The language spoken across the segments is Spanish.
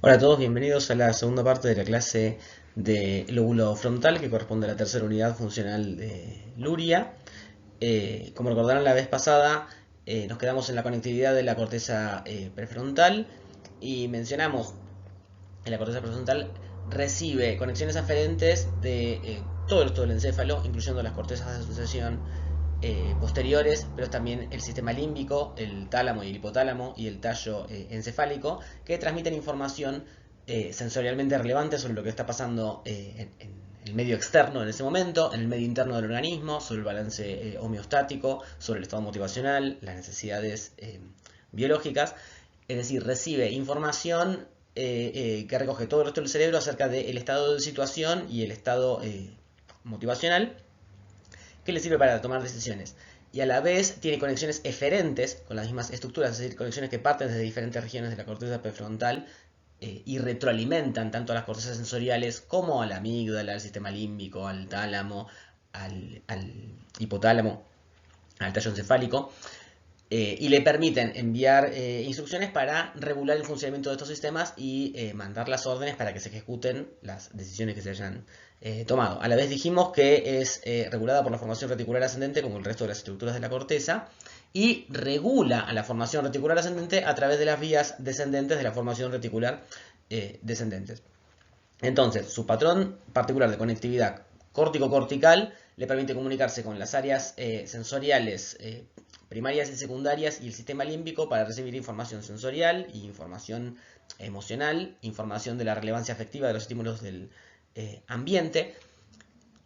Hola a todos, bienvenidos a la segunda parte de la clase de lóbulo frontal que corresponde a la tercera unidad funcional de Luria. Como recordarán la vez pasada, nos quedamos en la conectividad de la corteza prefrontal y mencionamos que la corteza prefrontal recibe conexiones aferentes de todo el resto del encéfalo, incluyendo las cortezas de asociación posteriores, pero también el sistema límbico, el tálamo y el hipotálamo y el tallo encefálico, que transmiten información sensorialmente relevante sobre lo que está pasando en el medio externo en ese momento, en el medio interno del organismo, sobre el balance homeostático, sobre el estado motivacional, las necesidades biológicas. Es decir, recibe información que recoge todo el resto del cerebro acerca del estado de situación y el estado motivacional que le sirve para tomar decisiones. Y a la vez tiene conexiones eferentes con las mismas estructuras, es decir, conexiones que parten desde diferentes regiones de la corteza prefrontal y retroalimentan tanto a las cortezas sensoriales como a la amígdala, al sistema límbico, al tálamo, al hipotálamo, al tallo encefálico, y le permiten enviar instrucciones para regular el funcionamiento de estos sistemas y mandar las órdenes para que se ejecuten las decisiones que se hayan tomado. A la vez dijimos que es regulada por la formación reticular ascendente como el resto de las estructuras de la corteza y regula a la formación reticular ascendente a través de las vías descendentes de la formación reticular descendentes. Entonces, su patrón particular de conectividad córtico-cortical le permite comunicarse con las áreas sensoriales primarias y secundarias y el sistema límbico para recibir información sensorial e información emocional, información de la relevancia afectiva de los estímulos del ambiente,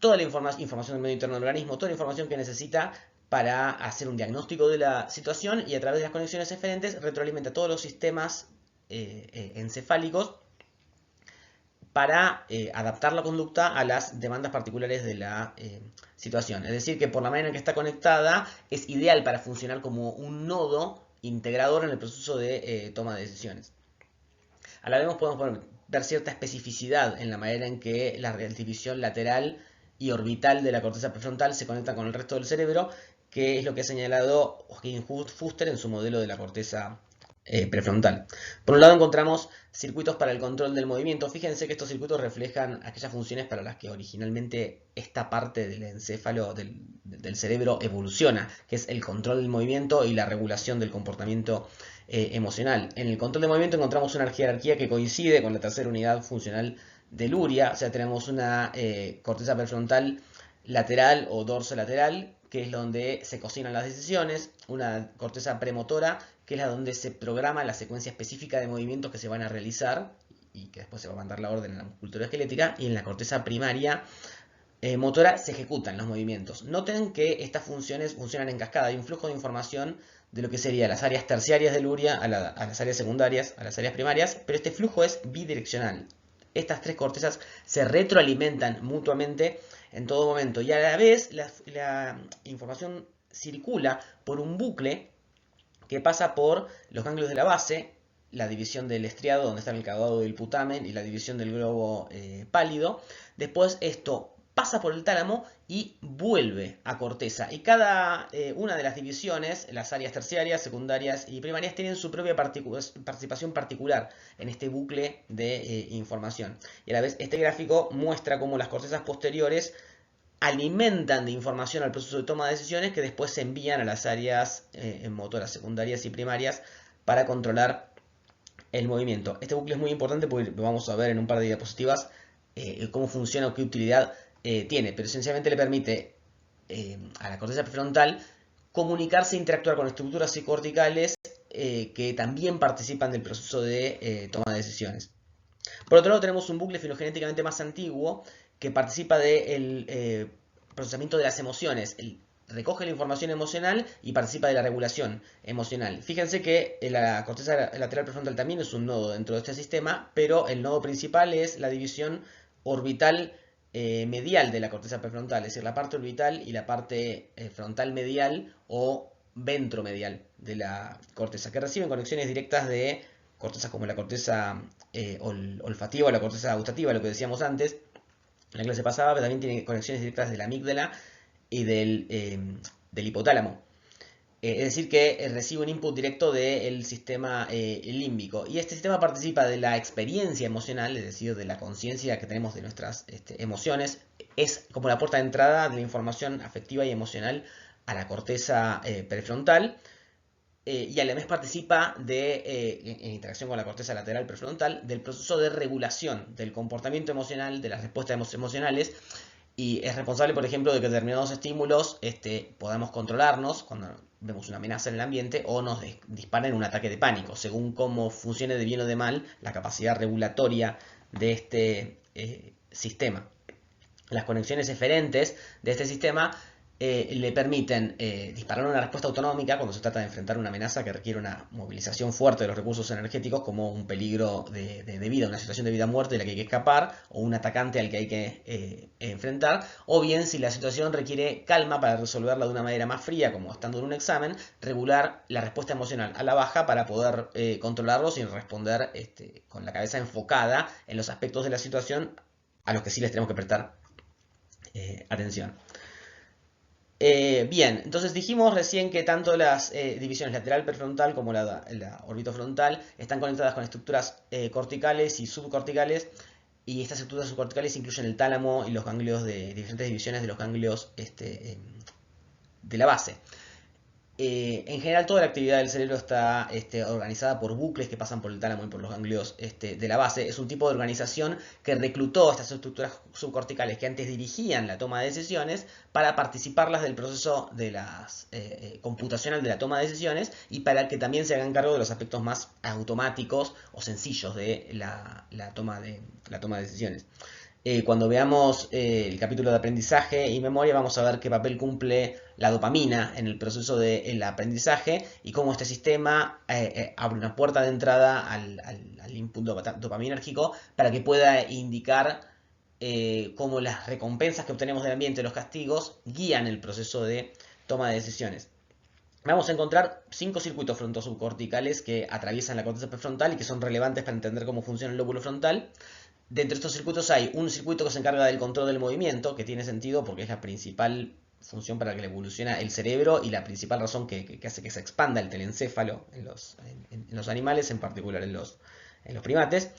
toda la información del medio interno del organismo, toda la información que necesita para hacer un diagnóstico de la situación y a través de las conexiones eferentes retroalimenta todos los sistemas encefálicos para adaptar la conducta a las demandas particulares de la situación. Es decir, que por la manera en que está conectada es ideal para funcionar como un nodo integrador en el proceso de toma de decisiones. A la vez podemos ver cierta especificidad en la manera en que la división lateral y orbital de la corteza prefrontal se conecta con el resto del cerebro, que es lo que ha señalado Joaquín Fuster en su modelo de la corteza prefrontal. Por un lado encontramos circuitos para el control del movimiento. Fíjense que estos circuitos reflejan aquellas funciones para las que originalmente esta parte del encéfalo del cerebro evoluciona, que es el control del movimiento y la regulación del comportamiento emocional. En el control de movimiento encontramos una jerarquía que coincide con la tercera unidad funcional de Luria, o sea, tenemos una corteza prefrontal lateral o dorsolateral, que es donde se cocinan las decisiones, una corteza premotora, que es la donde se programa la secuencia específica de movimientos que se van a realizar y que después se va a mandar la orden en la musculatura esquelética, y en la corteza primaria motora se ejecutan los movimientos. Noten que estas funciones funcionan en cascada, hay un flujo de información de lo que serían las áreas terciarias de Luria a las áreas secundarias, a las áreas primarias, pero este flujo es bidireccional. Estas tres cortezas se retroalimentan mutuamente en todo momento y a la vez la información circula por un bucle que pasa por los ganglios de la base, la división del estriado, donde está el caudado del putamen, y la división del globo pálido. Después esto pasa por el tálamo y vuelve a corteza. Y cada una de las divisiones, las áreas terciarias, secundarias y primarias, tienen su propia participación particular en este bucle de información. Y a la vez este gráfico muestra cómo las cortezas posteriores alimentan de información al proceso de toma de decisiones que después se envían a las áreas motoras secundarias y primarias para controlar el movimiento. Este bucle es muy importante porque lo vamos a ver en un par de diapositivas cómo funciona o qué utilidad tiene, pero esencialmente le permite a la corteza prefrontal comunicarse e interactuar con estructuras psicocorticales que también participan del proceso de toma de decisiones. Por otro lado, tenemos un bucle filogenéticamente más antiguo que participa del procesamiento de las emociones. Recoge la información emocional y participa de la regulación emocional. Fíjense que la corteza lateral prefrontal también es un nodo dentro de este sistema, pero el nodo principal es la división orbital medial de la corteza prefrontal, es decir, la parte orbital y la parte frontal medial o ventromedial de la corteza, que reciben conexiones directas de cortezas como la corteza olfativa o la corteza gustativa, lo que decíamos antes en la clase pasada, pero también tiene conexiones directas de la amígdala y del hipotálamo. Es decir, que recibe un input directo del sistema límbico. Y este sistema participa de la experiencia emocional, es decir, de la conciencia que tenemos de nuestras emociones. Es como la puerta de entrada de la información afectiva y emocional a la corteza prefrontal. Y a la vez participa en interacción con la corteza lateral prefrontal, del proceso de regulación del comportamiento emocional, de las respuestas emocionales, y es responsable, por ejemplo, de que determinados estímulos podamos controlarnos cuando vemos una amenaza en el ambiente o nos disparen un ataque de pánico, según cómo funcione de bien o de mal la capacidad regulatoria de este sistema. Las conexiones eferentes de este sistema le permiten disparar una respuesta autonómica cuando se trata de enfrentar una amenaza que requiere una movilización fuerte de los recursos energéticos, como un peligro de vida, una situación de vida o muerte de la que hay que escapar, o un atacante al que hay que enfrentar, o bien si la situación requiere calma para resolverla de una manera más fría, como estando en un examen, regular la respuesta emocional a la baja para poder controlarlo sin responder con la cabeza enfocada en los aspectos de la situación a los que sí les tenemos que prestar atención. Bien, entonces dijimos recién que tanto las divisiones lateral prefrontal como la orbitofrontal están conectadas con estructuras corticales y subcorticales, y estas estructuras subcorticales incluyen el tálamo y los ganglios de diferentes divisiones de los ganglios de la base. En general, toda la actividad del cerebro está organizada por bucles que pasan por el tálamo y por los ganglios de la base. Es un tipo de organización que reclutó estas estructuras subcorticales que antes dirigían la toma de decisiones para participarlas del proceso de las computacional de la toma de decisiones, y para que también se hagan cargo de los aspectos más automáticos o sencillos de la toma de decisiones. Cuando veamos el capítulo de aprendizaje y memoria, vamos a ver qué papel cumple la dopamina en el proceso del aprendizaje y cómo este sistema abre una puerta de entrada al input dopaminérgico para que pueda indicar cómo las recompensas que obtenemos del ambiente, los castigos, guían el proceso de toma de decisiones. Vamos a encontrar 5 circuitos frontosubcorticales que atraviesan la corteza prefrontal y que son relevantes para entender cómo funciona el lóbulo frontal. Dentro de estos circuitos hay un circuito que se encarga del control del movimiento, que tiene sentido porque es la principal función para la que evoluciona el cerebro y la principal razón que hace que se expanda el telencéfalo en los animales, en particular en los primates.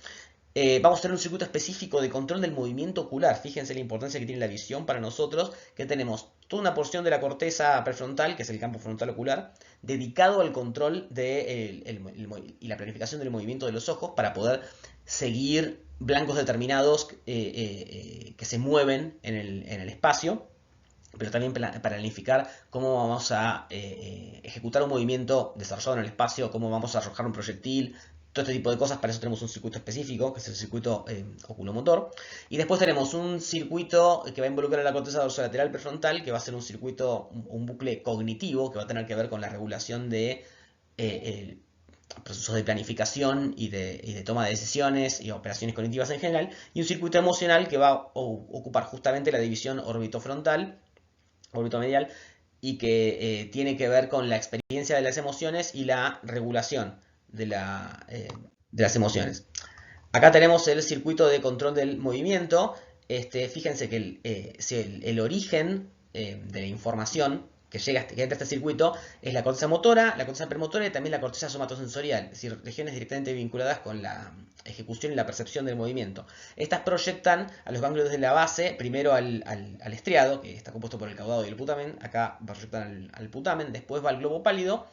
Vamos a tener un circuito específico de control del movimiento ocular. Fíjense la importancia que tiene la visión para nosotros, que tenemos toda una porción de la corteza prefrontal, que es el campo frontal ocular, dedicado al control y la planificación del movimiento de los ojos para poder seguir blancos determinados que se mueven en el espacio, pero también para planificar cómo vamos a ejecutar un movimiento desarrollado en el espacio, cómo vamos a arrojar un proyectil, todo este tipo de cosas. Para eso tenemos un circuito específico, que es el circuito oculomotor. Y después tenemos un circuito que va a involucrar a la corteza dorsolateral prefrontal, que va a ser un circuito, un bucle cognitivo, que va a tener que ver con la regulación de procesos de planificación y de toma de decisiones y operaciones cognitivas en general. Y un circuito emocional que va a ocupar justamente la división orbitomedial, y que tiene que ver con la experiencia de las emociones y la regulación de las emociones. Acá tenemos el circuito de control del movimiento. Fíjense que el origen de la información que entra a este circuito es la corteza motora, la corteza premotora y también la corteza somatosensorial, es decir, regiones directamente vinculadas con la ejecución y la percepción del movimiento. Estas proyectan a los ganglios de la base, primero al estriado, que está compuesto por el caudado y el putamen. Acá proyectan al putamen, después va al globo pálido,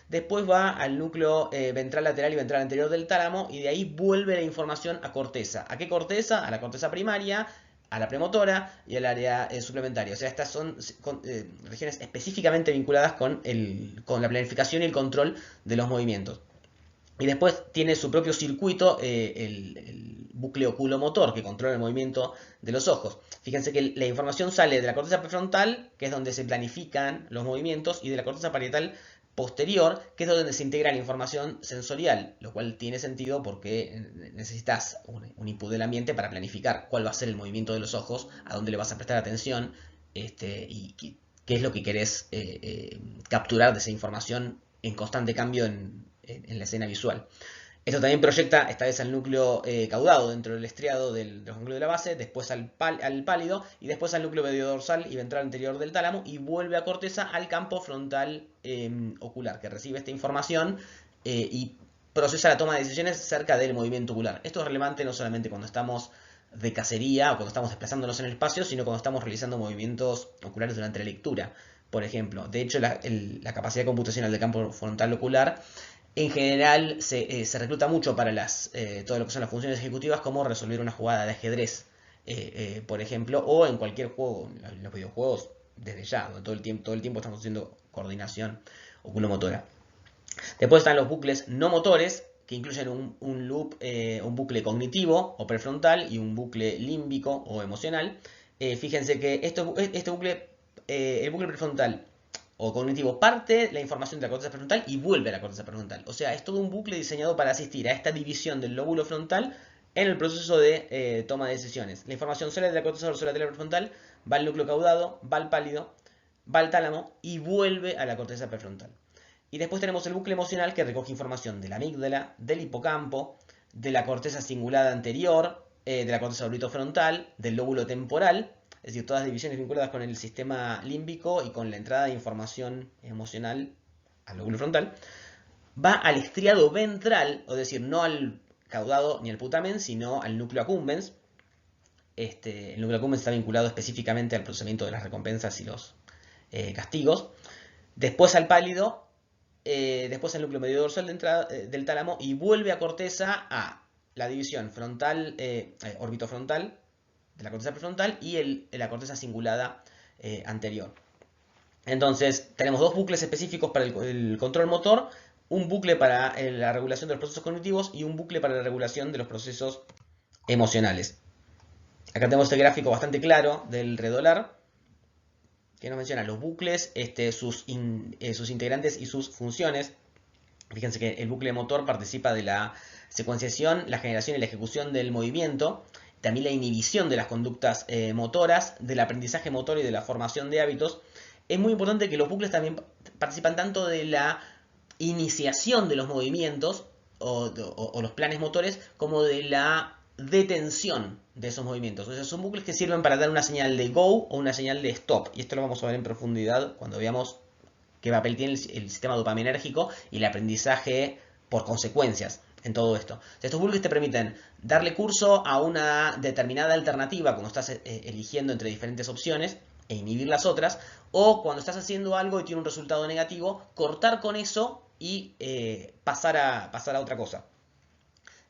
después va al núcleo ventral lateral y ventral anterior del tálamo, y de ahí vuelve la información a corteza. ¿A qué corteza? A la corteza primaria, a la premotora y al área suplementaria. O sea, estas son regiones específicamente vinculadas con la planificación y el control de los movimientos. Y después tiene su propio circuito, el bucle oculomotor, que controla el movimiento de los ojos. Fíjense que la información sale de la corteza prefrontal, que es donde se planifican los movimientos, y de la corteza parietal posterior, que es donde se integra la información sensorial, lo cual tiene sentido porque necesitas un input del ambiente para planificar cuál va a ser el movimiento de los ojos, a dónde le vas a prestar atención, y qué es lo que querés capturar de esa información en constante cambio en la escena visual. Esto también proyecta esta vez al núcleo caudado dentro del estriado del núcleo de la base, después al pálido y después al núcleo mediodorsal y ventral anterior del tálamo y vuelve a corteza al campo frontal ocular, que recibe esta información y procesa la toma de decisiones cerca del movimiento ocular. Esto es relevante no solamente cuando estamos de cacería o cuando estamos desplazándonos en el espacio, sino cuando estamos realizando movimientos oculares durante la lectura, por ejemplo. De hecho, la capacidad computacional del campo frontal ocular en general se recluta mucho para todo lo que son las funciones ejecutivas, como resolver una jugada de ajedrez, por ejemplo, o en cualquier juego, en los videojuegos, desde ya, todo el tiempo estamos haciendo coordinación oculomotora. Después están los bucles no motores, que incluyen un loop, un bucle cognitivo o prefrontal y un bucle límbico o emocional. Fíjense que este bucle, el bucle prefrontal o cognitivo parte la información de la corteza prefrontal y vuelve a la corteza prefrontal. O sea, es todo un bucle diseñado para asistir a esta división del lóbulo frontal en el proceso de toma de decisiones. La información sale de la corteza dorsolateral prefrontal, va al núcleo caudado, va al pálido, va al tálamo y vuelve a la corteza prefrontal. Y después tenemos el bucle emocional que recoge información de la amígdala, del hipocampo, de la corteza cingulada anterior, de la corteza orbitofrontal, del lóbulo temporal, es decir, todas divisiones vinculadas con el sistema límbico y con la entrada de información emocional al lóbulo frontal. Va al estriado ventral, es decir, no al caudado ni al putamen, sino al núcleo accumbens. El núcleo accumbens está vinculado específicamente al procesamiento de las recompensas y los castigos. Después al pálido, después al núcleo medio dorsal del tálamo y vuelve a corteza a la división frontal, orbitofrontal de la corteza prefrontal y la corteza cingulada anterior. Entonces tenemos dos bucles específicos para el control motor, un bucle para la regulación de los procesos cognitivos y un bucle para la regulación de los procesos emocionales. Acá tenemos este gráfico bastante claro del redolar, que nos menciona los bucles, sus integrantes y sus funciones. Fíjense que el bucle motor participa de la secuenciación, la generación y la ejecución del movimiento, también la inhibición de las conductas motoras, del aprendizaje motor y de la formación de hábitos. Es muy importante que los bucles también participan tanto de la iniciación de los movimientos o los planes motores como de la detención de esos movimientos. O sea, son bucles que sirven para dar una señal de go o una señal de stop. Y esto lo vamos a ver en profundidad cuando veamos qué papel tiene el sistema dopaminérgico y el aprendizaje por consecuencias en todo esto. O sea, estos bucles te permiten darle curso a una determinada alternativa cuando estás eligiendo entre diferentes opciones e inhibir las otras, o cuando estás haciendo algo y tiene un resultado negativo, cortar con eso y pasar a otra cosa.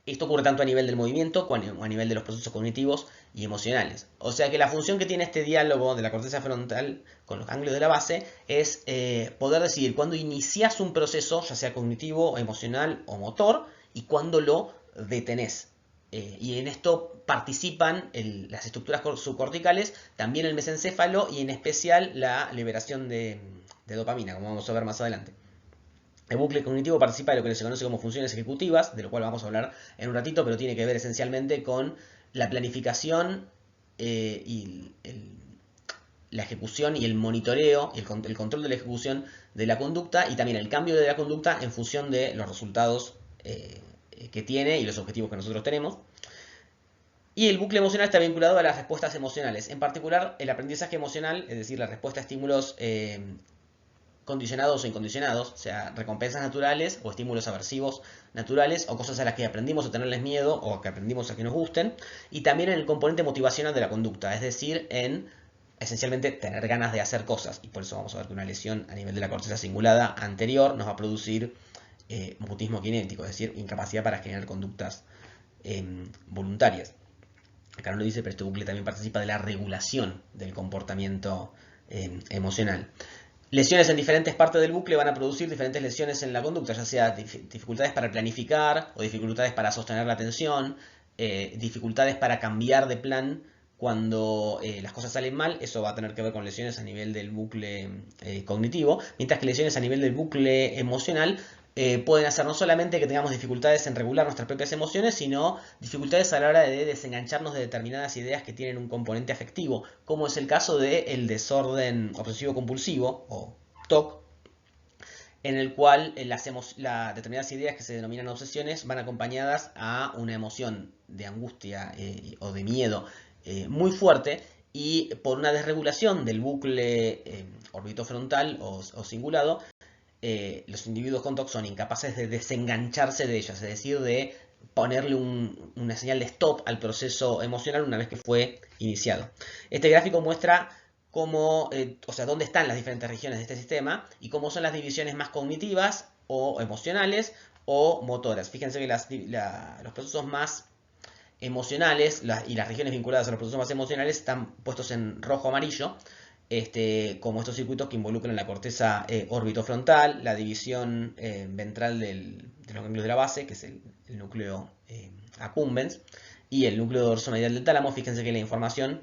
Esto ocurre tanto a nivel del movimiento como a nivel de los procesos cognitivos y emocionales. O sea que la función que tiene este diálogo de la corteza frontal con los ganglios de la base es poder decidir cuándo inicias un proceso, ya sea cognitivo, emocional o motor, y cuándo lo detenés. Y en esto participan las estructuras subcorticales, también el mesencéfalo y en especial la liberación de dopamina, como vamos a ver más adelante. El bucle cognitivo participa de lo que se conoce como funciones ejecutivas, de lo cual vamos a hablar en un ratito, pero tiene que ver esencialmente con la planificación y la ejecución y el monitoreo, el control de la ejecución de la conducta y también el cambio de la conducta en función de los resultados que tiene y los objetivos que nosotros tenemos. Y el bucle emocional está vinculado a las respuestas emocionales, en particular el aprendizaje emocional, es decir, la respuesta a estímulos condicionados o incondicionados, o sea, recompensas naturales o estímulos aversivos naturales o cosas a las que aprendimos a tenerles miedo o que aprendimos a que nos gusten, y también en el componente motivacional de la conducta, es decir, en esencialmente tener ganas de hacer cosas, y por eso vamos a ver que una lesión a nivel de la corteza cingulada anterior nos va a producir mutismo cinético, es decir, incapacidad para generar conductas voluntarias. Acá no lo dice, pero este bucle también participa de la regulación del comportamiento emocional. Lesiones en diferentes partes del bucle van a producir diferentes lesiones en la conducta, ya sea dificultades para planificar o dificultades para sostener la atención, dificultades para cambiar de plan cuando las cosas salen mal. Eso va a tener que ver con lesiones a nivel del bucle cognitivo, mientras que lesiones a nivel del bucle emocional pueden hacer no solamente que tengamos dificultades en regular nuestras propias emociones, sino dificultades a la hora de desengancharnos de determinadas ideas que tienen un componente afectivo, como es el caso del desorden obsesivo compulsivo o TOC, en el cual determinadas ideas que se denominan obsesiones van acompañadas a una emoción de angustia o de miedo muy fuerte, y por una desregulación del bucle orbitofrontal o cingulado, los individuos con TOC son incapaces de desengancharse de ellas, es decir, de ponerle una señal de stop al proceso emocional una vez que fue iniciado. Este gráfico muestra cómo, o sea, dónde están las diferentes regiones de este sistema y cómo son las divisiones más cognitivas o emocionales o motoras. Fíjense que los procesos más emocionales y las regiones vinculadas a los procesos más emocionales están puestos en rojo amarillo, como estos circuitos que involucran la corteza orbitofrontal, la división ventral de los ganglios de la base, que es el núcleo accumbens, y el núcleo dorsomedial del tálamo. Fíjense que la información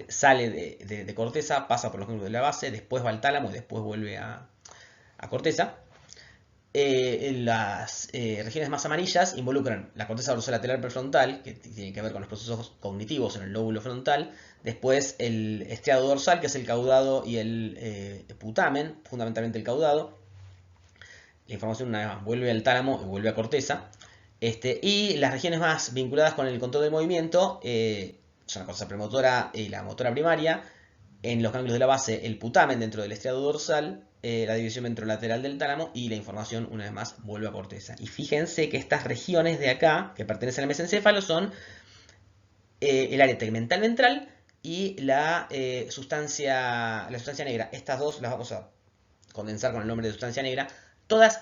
sale de corteza, pasa por los ganglios de la base, después va al tálamo y después vuelve a corteza. Las regiones más amarillas involucran la corteza dorsolateral prefrontal, que tiene que ver con los procesos cognitivos en el lóbulo frontal. Después el estriado dorsal, que es el caudado, y el putamen, fundamentalmente el caudado. La información una vez más vuelve al tálamo y vuelve a corteza. Y las regiones más vinculadas con el control del movimiento son la corteza premotora y la motora primaria. En los ganglios de la base, el putamen dentro del estriado dorsal, la división ventrolateral del tálamo, y la información una vez más vuelve a corteza. Y fíjense que estas regiones de acá, que pertenecen al mesencéfalo, son el área tegmental ventral y la sustancia negra. Estas dos las vamos a condensar con el nombre de sustancia negra. Todas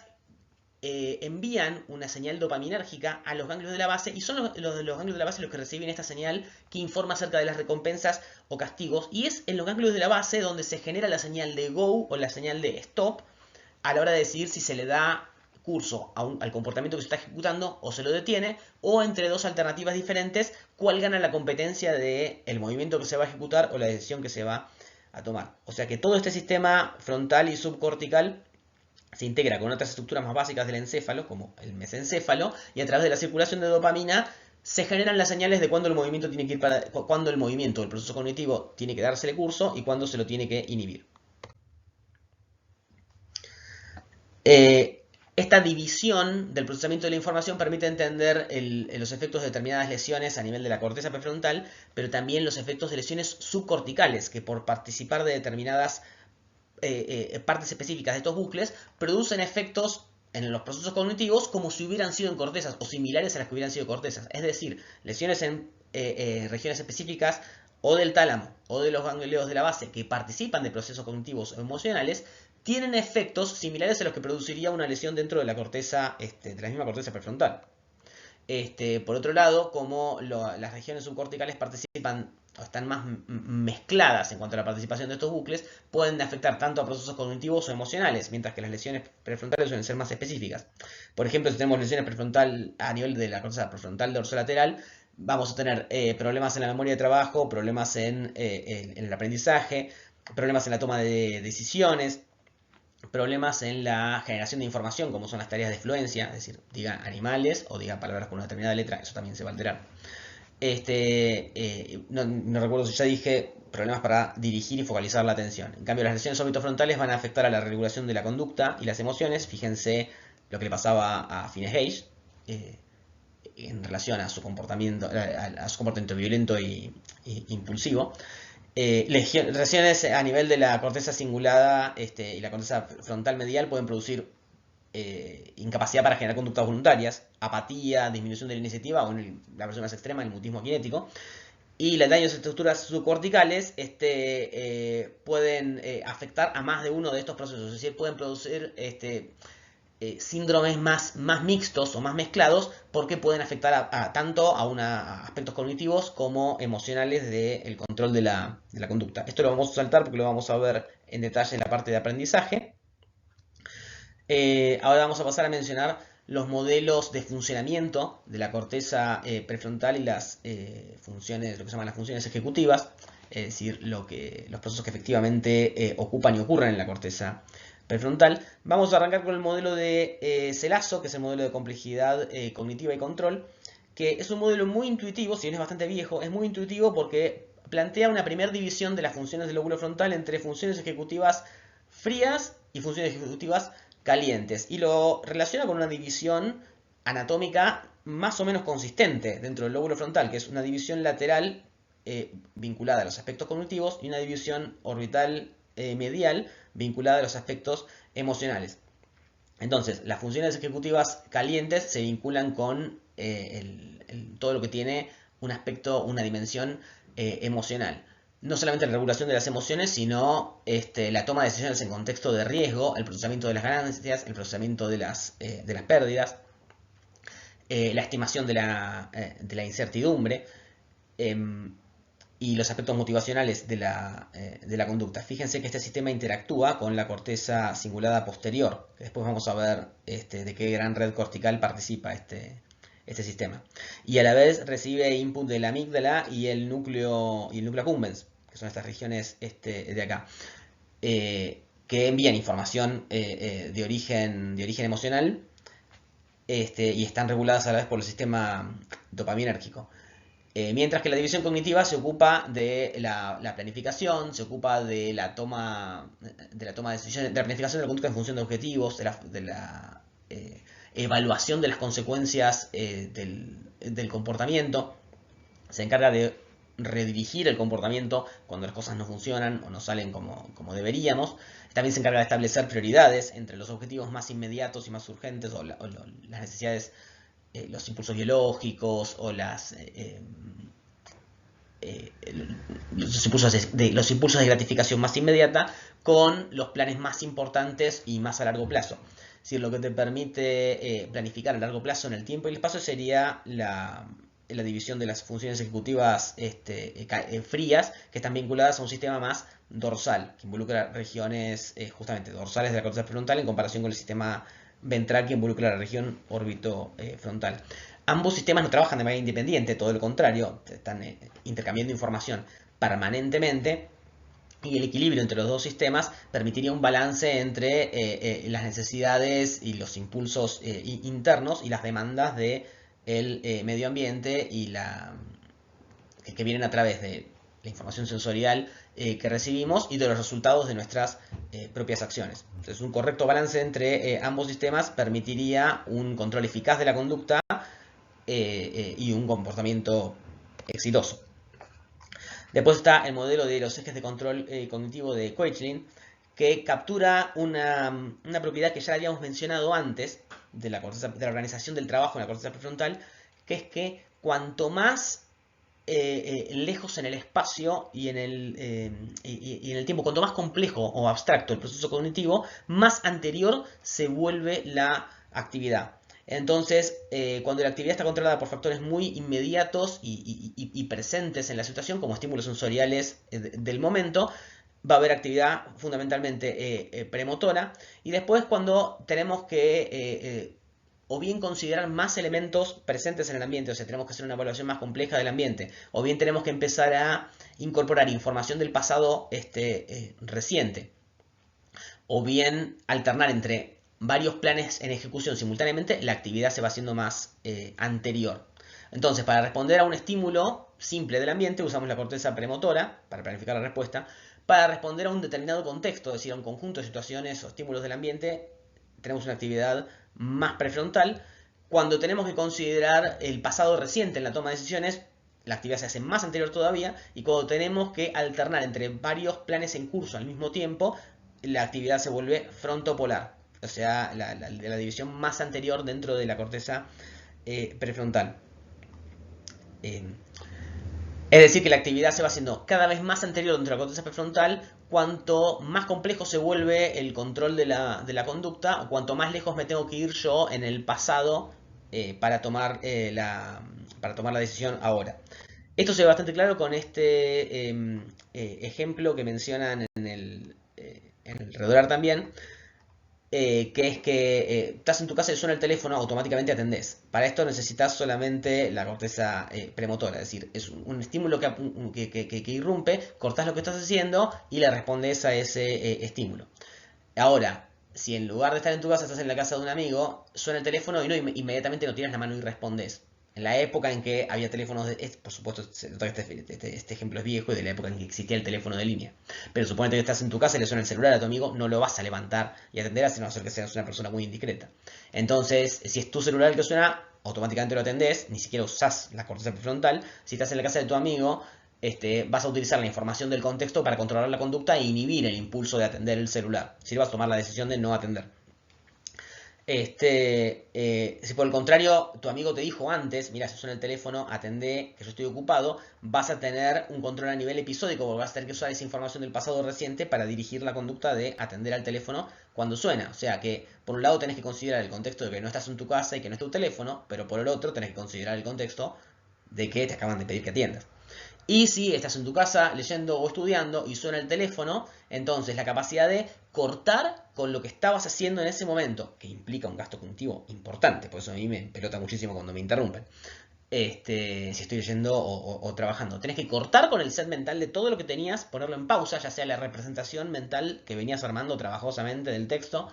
envían una señal dopaminérgica a los ganglios de la base, y son los de los ganglios de la base los que reciben esta señal que informa acerca de las recompensas o castigos, y es en los ganglios de la base donde se genera la señal de go o la señal de stop a la hora de decidir si se le da curso al comportamiento que se está ejecutando o se lo detiene, o entre dos alternativas diferentes, cuál gana la competencia del movimiento que se va a ejecutar o la decisión que se va a tomar. O sea que todo este sistema frontal y subcortical se integra con otras estructuras más básicas del encéfalo, como el mesencéfalo, y a través de la circulación de dopamina se generan las señales de cuándo el movimiento tiene que ir cuándo el movimiento del proceso cognitivo tiene que dársele curso y cuándo se lo tiene que inhibir. Esta división del procesamiento de la información permite entender los efectos de determinadas lesiones a nivel de la corteza prefrontal, pero también los efectos de lesiones subcorticales, que por participar de determinadas partes específicas de estos bucles producen efectos en los procesos cognitivos como si hubieran sido en cortezas o similares a las que hubieran sido cortezas. Es decir, lesiones en regiones específicas o del tálamo o de los ganglios de la base que participan de procesos cognitivos o emocionales tienen efectos similares a los que produciría una lesión dentro de la corteza, de la misma corteza prefrontal. Por otro lado, como las regiones subcorticales participan o están más mezcladas en cuanto a la participación de estos bucles, pueden afectar tanto a procesos cognitivos o emocionales, mientras que las lesiones prefrontales suelen ser más específicas. Por ejemplo, si tenemos lesiones prefrontal a nivel de la corteza prefrontal dorsolateral, vamos a tener problemas en la memoria de trabajo, problemas en el aprendizaje, problemas en la toma de decisiones, problemas en la generación de información, como son las tareas de fluencia, es decir, diga animales o diga palabras con una determinada letra, eso también se va a alterar. No recuerdo si ya dije problemas para dirigir y focalizar la atención. En cambio, las lesiones orbitofrontales van a afectar a la regulación de la conducta y las emociones. Fíjense lo que le pasaba a Finney-Hayes en relación a su comportamiento violento e impulsivo. Lesiones a nivel de la corteza cingulada y la corteza frontal medial pueden producir incapacidad para generar conductas voluntarias, apatía, disminución de la iniciativa o, en la versión más extrema, el mutismo kinético. Y los daños a estructuras subcorticales pueden afectar a más de uno de estos procesos, es decir, pueden producir síndromes más mixtos o más mezclados, porque pueden afectar tanto a aspectos cognitivos como emocionales del control de la conducta. Esto lo vamos a saltar porque lo vamos a ver en detalle en la parte de aprendizaje. Ahora vamos a pasar a mencionar los modelos de funcionamiento de la corteza prefrontal y las funciones, lo que se llaman las funciones ejecutivas, es decir, los procesos que efectivamente ocupan y ocurren en la corteza prefrontal. Vamos a arrancar con el modelo de Celazo, que es el modelo de complejidad cognitiva y control, que es un modelo muy intuitivo, si bien es bastante viejo, es muy intuitivo porque plantea una primera división de las funciones del lóbulo frontal entre funciones ejecutivas frías y funciones ejecutivas calientes. Y lo relaciona con una división anatómica más o menos consistente dentro del lóbulo frontal, que es una división lateral vinculada a los aspectos cognitivos y una división orbital medial vinculada a los aspectos emocionales. Entonces, las funciones ejecutivas calientes se vinculan con todo lo que tiene un aspecto, una dimensión emocional. No solamente la regulación de las emociones, sino la toma de decisiones en contexto de riesgo, el procesamiento de las ganancias, el procesamiento de las pérdidas, la estimación de la incertidumbre y los aspectos motivacionales de la conducta. Fíjense que este sistema interactúa con la corteza cingulada posterior, que después vamos a ver de qué gran red cortical participa este sistema. Y a la vez recibe input de la amígdala y el núcleo accumbens, que son estas regiones de acá, que envían información de origen emocional y están reguladas a la vez por el sistema dopaminérgico. Mientras que la división cognitiva se ocupa de la planificación, se ocupa de la toma de decisiones, de la planificación de la conducta en función de objetivos, de la evaluación de las consecuencias del comportamiento. Se encarga de redirigir el comportamiento cuando las cosas no funcionan o no salen como deberíamos. También se encarga de establecer prioridades entre los objetivos más inmediatos y más urgentes o las necesidades, los impulsos biológicos o los impulsos de gratificación más inmediata con los planes más importantes y más a largo plazo. Es decir, lo que te permite planificar a largo plazo en el tiempo y el espacio sería la división de las funciones ejecutivas frías, que están vinculadas a un sistema más dorsal, que involucra regiones justamente dorsales de la corteza prefrontal en comparación con el sistema ventral, que involucra la región orbitofrontal. Ambos sistemas no trabajan de manera independiente, todo lo contrario, están intercambiando información permanentemente, y el equilibrio entre los dos sistemas permitiría un balance entre las necesidades y los impulsos internos y las demandas del medio ambiente y que vienen a través de la información sensorial que recibimos y de los resultados de nuestras propias acciones. Entonces, un correcto balance entre ambos sistemas permitiría un control eficaz de la conducta y un comportamiento exitoso. Después está el modelo de los ejes de control cognitivo de Quechlin, que captura una propiedad que ya la habíamos mencionado antes de la organización del trabajo en la corteza prefrontal, que es que cuanto más lejos en el espacio y en el tiempo, cuanto más complejo o abstracto el proceso cognitivo, más anterior se vuelve la actividad. Entonces, cuando la actividad está controlada por factores muy inmediatos y presentes en la situación, como estímulos sensoriales del momento, va a haber actividad fundamentalmente premotora. Y después, cuando tenemos que o bien considerar más elementos presentes en el ambiente, o sea, tenemos que hacer una evaluación más compleja del ambiente, o bien tenemos que empezar a incorporar información del pasado reciente, o bien alternar entre varios planes en ejecución simultáneamente, la actividad se va haciendo más anterior. Entonces, para responder a un estímulo simple del ambiente, usamos la corteza premotora para planificar la respuesta. Para responder a un determinado contexto, es decir, a un conjunto de situaciones o estímulos del ambiente, tenemos una actividad más prefrontal. Cuando tenemos que considerar el pasado reciente en la toma de decisiones, la actividad se hace más anterior todavía. Y cuando tenemos que alternar entre varios planes en curso al mismo tiempo, la actividad se vuelve frontopolar, o sea, la división más anterior dentro de la corteza prefrontal. Es decir, que la actividad se va haciendo cada vez más anterior dentro de la corteza prefrontal, cuanto más complejo se vuelve el control de la conducta, o cuanto más lejos me tengo que ir yo en el pasado para tomar la decisión ahora. Esto se ve bastante claro con este ejemplo que mencionan en el Redolar también, que es que estás en tu casa y suena el teléfono, automáticamente atendés. Para esto necesitas solamente la corteza premotora, es decir, es un estímulo que irrumpe, cortás lo que estás haciendo y le respondes a ese estímulo. Ahora, si en lugar de estar en tu casa estás en la casa de un amigo, suena el teléfono y no inmediatamente no tiras la mano y respondes. En la época en que había teléfonos por supuesto, este ejemplo es viejo y de la época en que existía el teléfono de línea. Pero suponete que estás en tu casa y le suena el celular a tu amigo, no lo vas a levantar y atender, a no ser que seas una persona muy indiscreta. Entonces, si es tu celular el que suena, automáticamente lo atendés, ni siquiera usás la corteza prefrontal. Si estás en la casa de tu amigo, vas a utilizar la información del contexto para controlar la conducta e inhibir el impulso de atender el celular. Si vas a tomar la decisión de no atender. Si por el contrario tu amigo te dijo antes, mira, si suena el teléfono, atendé, que yo estoy ocupado, vas a tener un control a nivel episódico, porque vas a tener que usar esa información del pasado reciente para dirigir la conducta de atender al teléfono cuando suena. O sea que, por un lado, tenés que considerar el contexto de que no estás en tu casa y que no es tu teléfono, pero por el otro, tenés que considerar el contexto de que te acaban de pedir que atiendas. Y si estás en tu casa leyendo o estudiando y suena el teléfono, entonces la capacidad de cortar con lo que estabas haciendo en ese momento, que implica un gasto cognitivo importante, por eso a mí me pelota muchísimo cuando me interrumpen. Si estoy leyendo o trabajando, tenés que cortar con el set mental de todo lo que tenías, ponerlo en pausa, ya sea la representación mental que venías armando trabajosamente del texto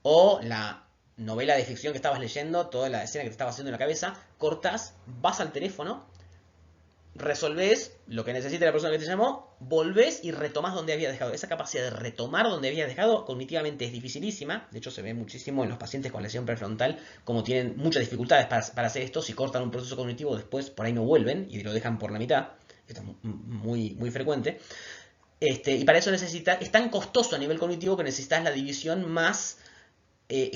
o la novela de ficción que estabas leyendo, toda la escena que te estaba haciendo en la cabeza, cortas, vas al teléfono, resolvés lo que necesita la persona que te llamó, volvés y retomás donde habías dejado. Esa capacidad de retomar donde habías dejado cognitivamente es dificilísima. De hecho, se ve muchísimo en los pacientes con lesión prefrontal, como tienen muchas dificultades para hacer esto. Si cortan un proceso cognitivo, después por ahí no vuelven y lo dejan por la mitad. Esto es muy frecuente. Y para eso es tan costoso a nivel cognitivo que necesitas la división más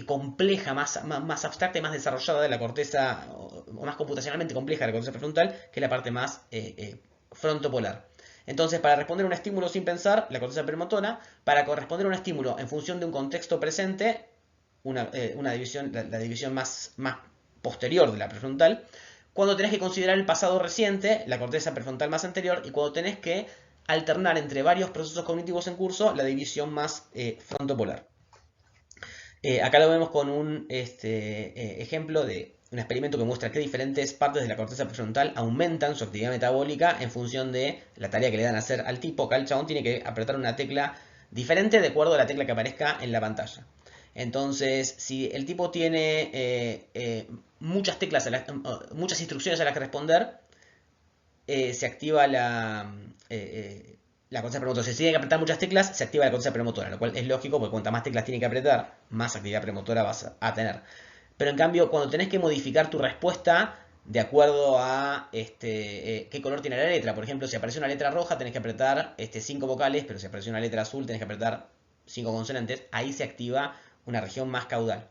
compleja, más abstracta y más desarrollada de la corteza, o más computacionalmente compleja de la corteza prefrontal, que es la parte más frontopolar. Entonces, para responder a un estímulo sin pensar, la corteza premotora; para corresponder a un estímulo en función de un contexto presente, una división, la división más posterior de la prefrontal; cuando tenés que considerar el pasado reciente, la corteza prefrontal más anterior; y cuando tenés que alternar entre varios procesos cognitivos en curso, la división más frontopolar. Acá lo vemos con un ejemplo de un experimento que muestra que diferentes partes de la corteza prefrontal aumentan su actividad metabólica en función de la tarea que le dan a hacer al tipo. Acá el chabón tiene que apretar una tecla diferente de acuerdo a la tecla que aparezca en la pantalla. Entonces, si el tipo tiene muchas teclas, muchas instrucciones a las que responder, se activa la corteza premotora. Si tiene que apretar muchas teclas, se activa la corteza premotora, lo cual es lógico porque cuantas más teclas tiene que apretar, más actividad premotora vas a tener. Pero en cambio, cuando tenés que modificar tu respuesta de acuerdo a qué color tiene la letra, por ejemplo, si aparece una letra roja, tenés que apretar 5 vocales, pero si aparece una letra azul, tenés que apretar 5 consonantes. Ahí se activa una región más caudal.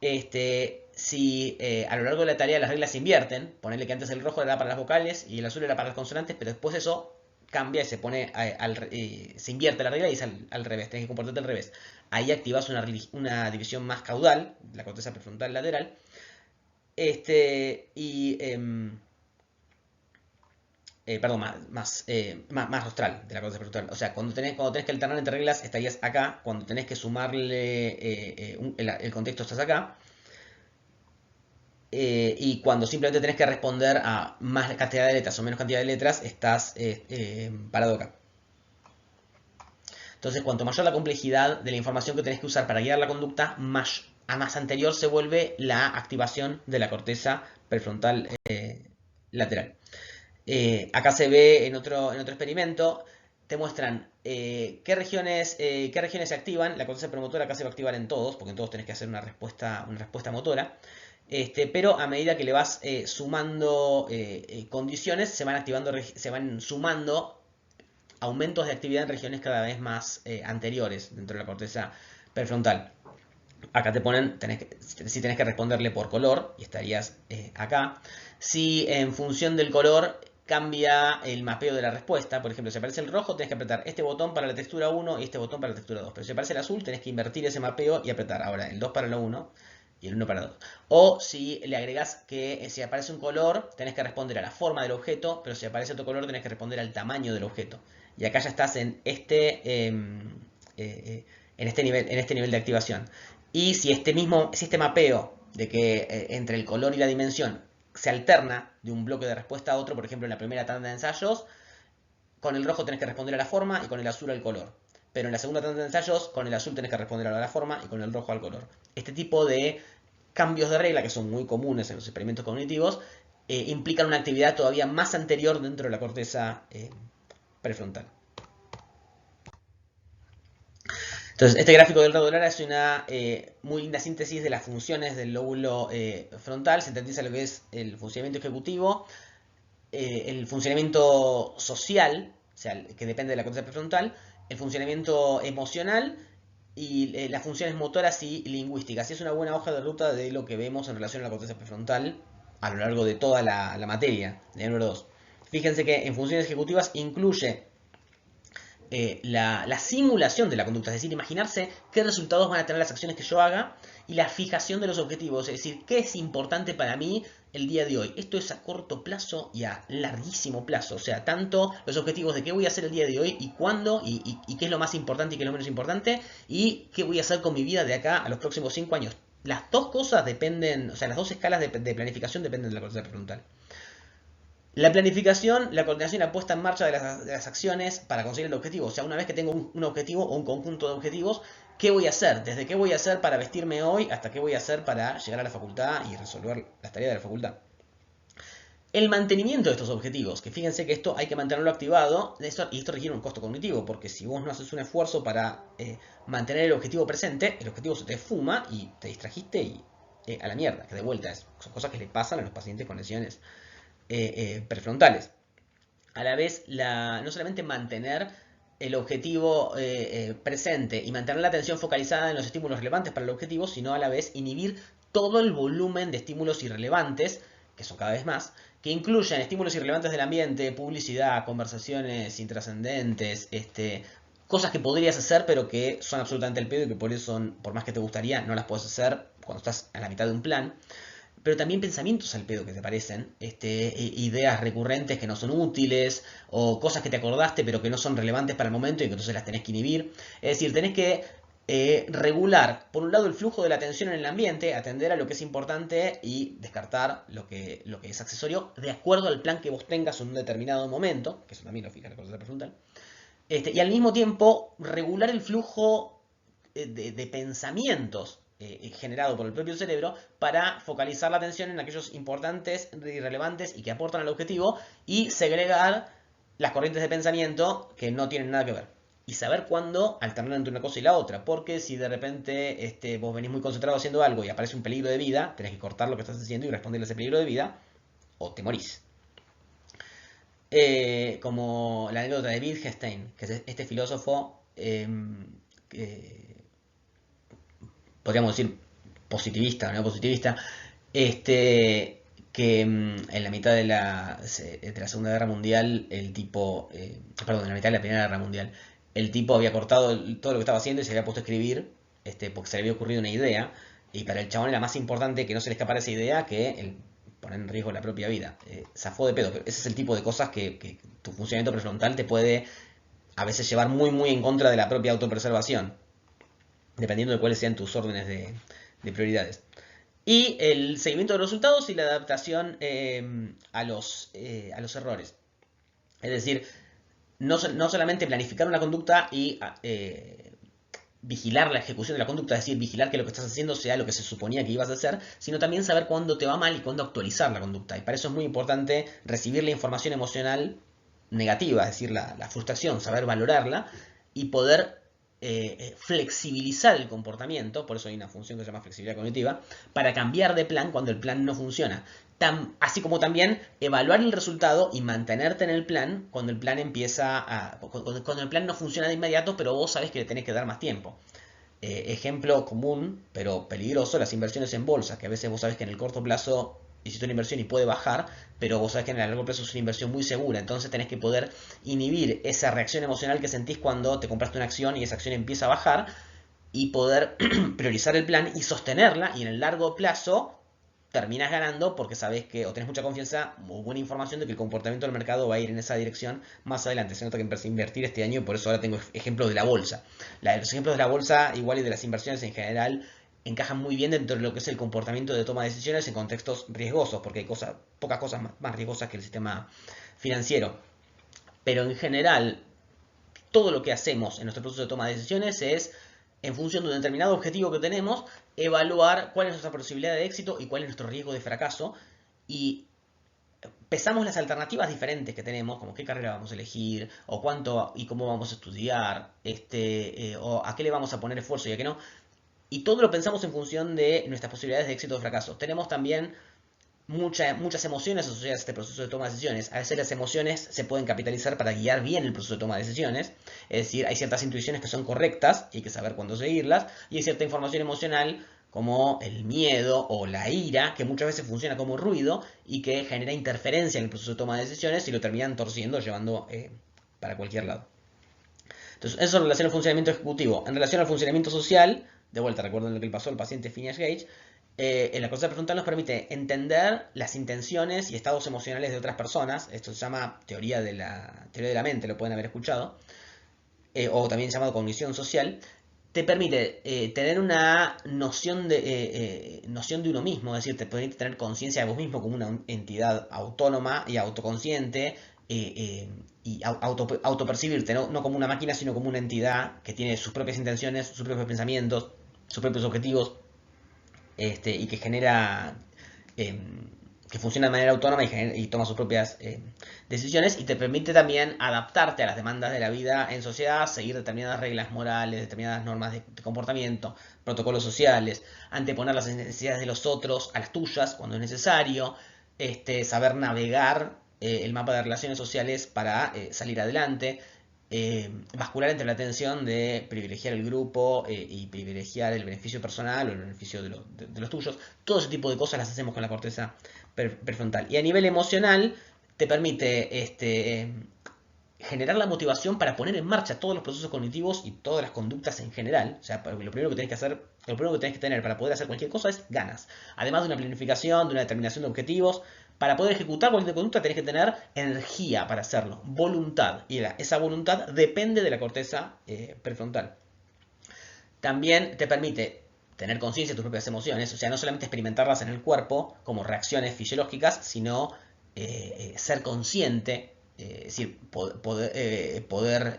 Si a lo largo de la tarea las reglas se invierten, ponerle que antes el rojo era para las vocales y el azul era para las consonantes, pero después eso cambia y se pone se invierte la regla y es al revés, tenés que comportarte al revés. Ahí activas una división más caudal, la corteza prefrontal lateral, y perdón, más rostral de la corteza prefrontal. O sea, cuando tenés que alternar entre reglas, estarías acá; cuando tenés que sumarle el contexto, estás acá. Y cuando simplemente tenés que responder a más cantidad de letras o menos cantidad de letras, estás parado acá. Entonces, cuanto mayor la complejidad de la información que tenés que usar para guiar la conducta, más anterior se vuelve la activación de la corteza prefrontal lateral. Acá se ve en otro experimento, te muestran qué regiones se activan. La corteza premotora acá se va a activar en todos, porque en todos tenés que hacer una respuesta motora. Pero a medida que le vas sumando condiciones, se van sumando aumentos de actividad en regiones cada vez más anteriores dentro de la corteza prefrontal. Acá te ponen, si tenés que responderle por color, y estarías acá. Si en función del color cambia el mapeo de la respuesta, por ejemplo, si aparece el rojo, tenés que apretar este botón para la textura 1 y este botón para la textura 2. Pero si aparece el azul, tenés que invertir ese mapeo y apretar ahora el 2 para la 1 y el 1 para 2. O si le agregás que si aparece un color, tenés que responder a la forma del objeto, pero si aparece otro color, tenés que responder al tamaño del objeto. Y acá ya estás en este nivel de activación. Y si este mapeo de que entre el color y la dimensión se alterna de un bloque de respuesta a otro, por ejemplo en la primera tanda de ensayos, con el rojo tenés que responder a la forma y con el azul al color. Pero en la segunda tanda de ensayos, con el azul tenés que responder a la forma y con el rojo al color. Este tipo de cambios de regla, que son muy comunes en los experimentos cognitivos, implican una actividad todavía más anterior dentro de la corteza prefrontal. Entonces, este gráfico del radar es una muy linda síntesis de las funciones del lóbulo frontal. Sintetiza lo que es el funcionamiento ejecutivo, el funcionamiento social, o sea, que depende de la corteza prefrontal, el funcionamiento emocional y las funciones motoras y lingüísticas. Y es una buena hoja de ruta de lo que vemos en relación a la corteza prefrontal a lo largo de toda la materia de número 2. Fíjense que en funciones ejecutivas incluye la simulación de la conducta, es decir, imaginarse qué resultados van a tener las acciones que yo haga, y la fijación de los objetivos, es decir, qué es importante para mí el día de hoy. Esto es a corto plazo y a larguísimo plazo, o sea, tanto los objetivos de qué voy a hacer el día de hoy y cuándo, y qué es lo más importante y qué es lo menos importante, y qué voy a hacer con mi vida de acá a los próximos 5 años. Las dos cosas dependen, o sea, las dos escalas de planificación dependen de la corteza prefrontal. La planificación, la coordinación y la puesta en marcha de las acciones para conseguir el objetivo. O sea, una vez que tengo un objetivo o un conjunto de objetivos, ¿qué voy a hacer? Desde qué voy a hacer para vestirme hoy hasta qué voy a hacer para llegar a la facultad y resolver las tareas de la facultad. El mantenimiento de estos objetivos, que fíjense que esto hay que mantenerlo activado, y esto requiere un costo cognitivo, porque si vos no haces un esfuerzo para mantener el objetivo presente, el objetivo se te fuma y te distrajiste y a la mierda, que de vuelta son cosas que le pasan a los pacientes con lesiones prefrontales. A la vez, no solamente mantener el objetivo presente y mantener la atención focalizada en los estímulos relevantes para el objetivo, sino a la vez inhibir todo el volumen de estímulos irrelevantes, que son cada vez más, que incluyen estímulos irrelevantes del ambiente, publicidad, conversaciones intrascendentes, cosas que podrías hacer pero que son absolutamente el pedo y que por eso, por más que te gustaría, no las puedes hacer cuando estás a la mitad de un plan. Pero también pensamientos al pedo que te parecen, ideas recurrentes que no son útiles, o cosas que te acordaste pero que no son relevantes para el momento y que entonces las tenés que inhibir. Es decir, tenés que regular, por un lado, el flujo de la atención en el ambiente, atender a lo que es importante y descartar lo que es accesorio, de acuerdo al plan que vos tengas en un determinado momento, que eso también lo fija la corteza prefrontal. Y al mismo tiempo, regular el flujo de pensamientos generado por el propio cerebro para focalizar la atención en aquellos importantes y relevantes y que aportan al objetivo, y segregar las corrientes de pensamiento que no tienen nada que ver. Y saber cuándo alternar entre una cosa y la otra, porque si de repente vos venís muy concentrado haciendo algo y aparece un peligro de vida, tenés que cortar lo que estás haciendo y responderle a ese peligro de vida, o te morís. Como la anécdota de Wittgenstein, que es este filósofo podríamos decir positivista, neopositivista, que en la mitad de la Segunda Guerra Mundial, el tipo, perdón, en la mitad de la Primera Guerra Mundial, el tipo había cortado todo lo que estaba haciendo y se había puesto a escribir, porque se le había ocurrido una idea, y para el chabón era más importante que no se le escapara esa idea que el poner en riesgo la propia vida. Zafó de pedo. Ese es el tipo de cosas que tu funcionamiento prefrontal te puede a veces llevar muy muy en contra de la propia autopreservación, dependiendo de cuáles sean tus órdenes de prioridades. Y el seguimiento de los resultados y la adaptación a los errores. Es decir, no solamente planificar una conducta y vigilar la ejecución de la conducta, es decir, vigilar que lo que estás haciendo sea lo que se suponía que ibas a hacer, sino también saber cuándo te va mal y cuándo actualizar la conducta. Y para eso es muy importante recibir la información emocional negativa, es decir, la frustración, saber valorarla y poder flexibilizar el comportamiento, por eso hay una función que se llama flexibilidad cognitiva, para cambiar de plan cuando el plan no funciona. Así como también evaluar el resultado y mantenerte en el plan cuando el plan cuando el plan no funciona de inmediato, pero vos sabés que le tenés que dar más tiempo. Ejemplo común, pero peligroso, las inversiones en bolsa, que a veces vos sabés que en el corto plazo hiciste una inversión y puede bajar, pero vos sabés que en el largo plazo es una inversión muy segura, entonces tenés que poder inhibir esa reacción emocional que sentís cuando te compraste una acción y esa acción empieza a bajar, y poder priorizar el plan y sostenerla, y en el largo plazo terminas ganando porque sabés que o tenés mucha confianza o buena información de que el comportamiento del mercado va a ir en esa dirección más adelante. Se nota que empecé a invertir este año y por eso ahora tengo ejemplos de la bolsa. Los ejemplos de la bolsa, igual y de las inversiones en general, encajan muy bien dentro de lo que es el comportamiento de toma de decisiones en contextos riesgosos, porque hay pocas cosas más riesgosas que el sistema financiero. Pero en general, todo lo que hacemos en nuestro proceso de toma de decisiones es, en función de un determinado objetivo que tenemos, evaluar cuál es nuestra posibilidad de éxito y cuál es nuestro riesgo de fracaso, y pesamos las alternativas diferentes que tenemos, como qué carrera vamos a elegir, o cuánto y cómo vamos a estudiar, o a qué le vamos a poner esfuerzo y a qué no. Y todo lo pensamos en función de nuestras posibilidades de éxito o fracaso. Tenemos también muchas emociones asociadas a este proceso de toma de decisiones. A veces las emociones se pueden capitalizar para guiar bien el proceso de toma de decisiones. Es decir, hay ciertas intuiciones que son correctas y hay que saber cuándo seguirlas. Y hay cierta información emocional como el miedo o la ira, que muchas veces funciona como ruido y que genera interferencia en el proceso de toma de decisiones y lo terminan torciendo, llevando para cualquier lado. Entonces, eso en relación al funcionamiento ejecutivo. En relación al funcionamiento social, de vuelta, recuerden lo que le pasó al paciente Phineas Gage, en la corteza prefrontal nos permite entender las intenciones y estados emocionales de otras personas. Esto se llama teoría de la mente, lo pueden haber escuchado, o también llamado cognición social. Te permite tener una noción de uno mismo, es decir, te permite tener conciencia de vos mismo como una entidad autónoma y autoconsciente, y autopercibirte, no como una máquina, sino como una entidad que tiene sus propias intenciones, sus propios pensamientos, sus propios objetivos, y que genera, que funciona de manera autónoma y toma sus propias decisiones, y te permite también adaptarte a las demandas de la vida en sociedad, seguir determinadas reglas morales, determinadas normas de comportamiento, protocolos sociales, anteponer las necesidades de los otros a las tuyas cuando es necesario, saber navegar el mapa de relaciones sociales para salir adelante. Bascular entre la tensión de privilegiar el grupo y privilegiar el beneficio personal o el beneficio de los tuyos. Todo ese tipo de cosas las hacemos con la corteza prefrontal. Y a nivel emocional te permite generar la motivación para poner en marcha todos los procesos cognitivos y todas las conductas en general. O sea, lo primero que tenés que hacer, lo primero que tenés que tener para poder hacer cualquier cosa es ganas. Además de una planificación, de una determinación de objetivos. Para poder ejecutar cualquier conducta tenés que tener energía para hacerlo, voluntad. Y esa voluntad depende de la corteza prefrontal. También te permite tener conciencia de tus propias emociones, o sea, no solamente experimentarlas en el cuerpo como reacciones fisiológicas, sino ser consciente, es decir, poder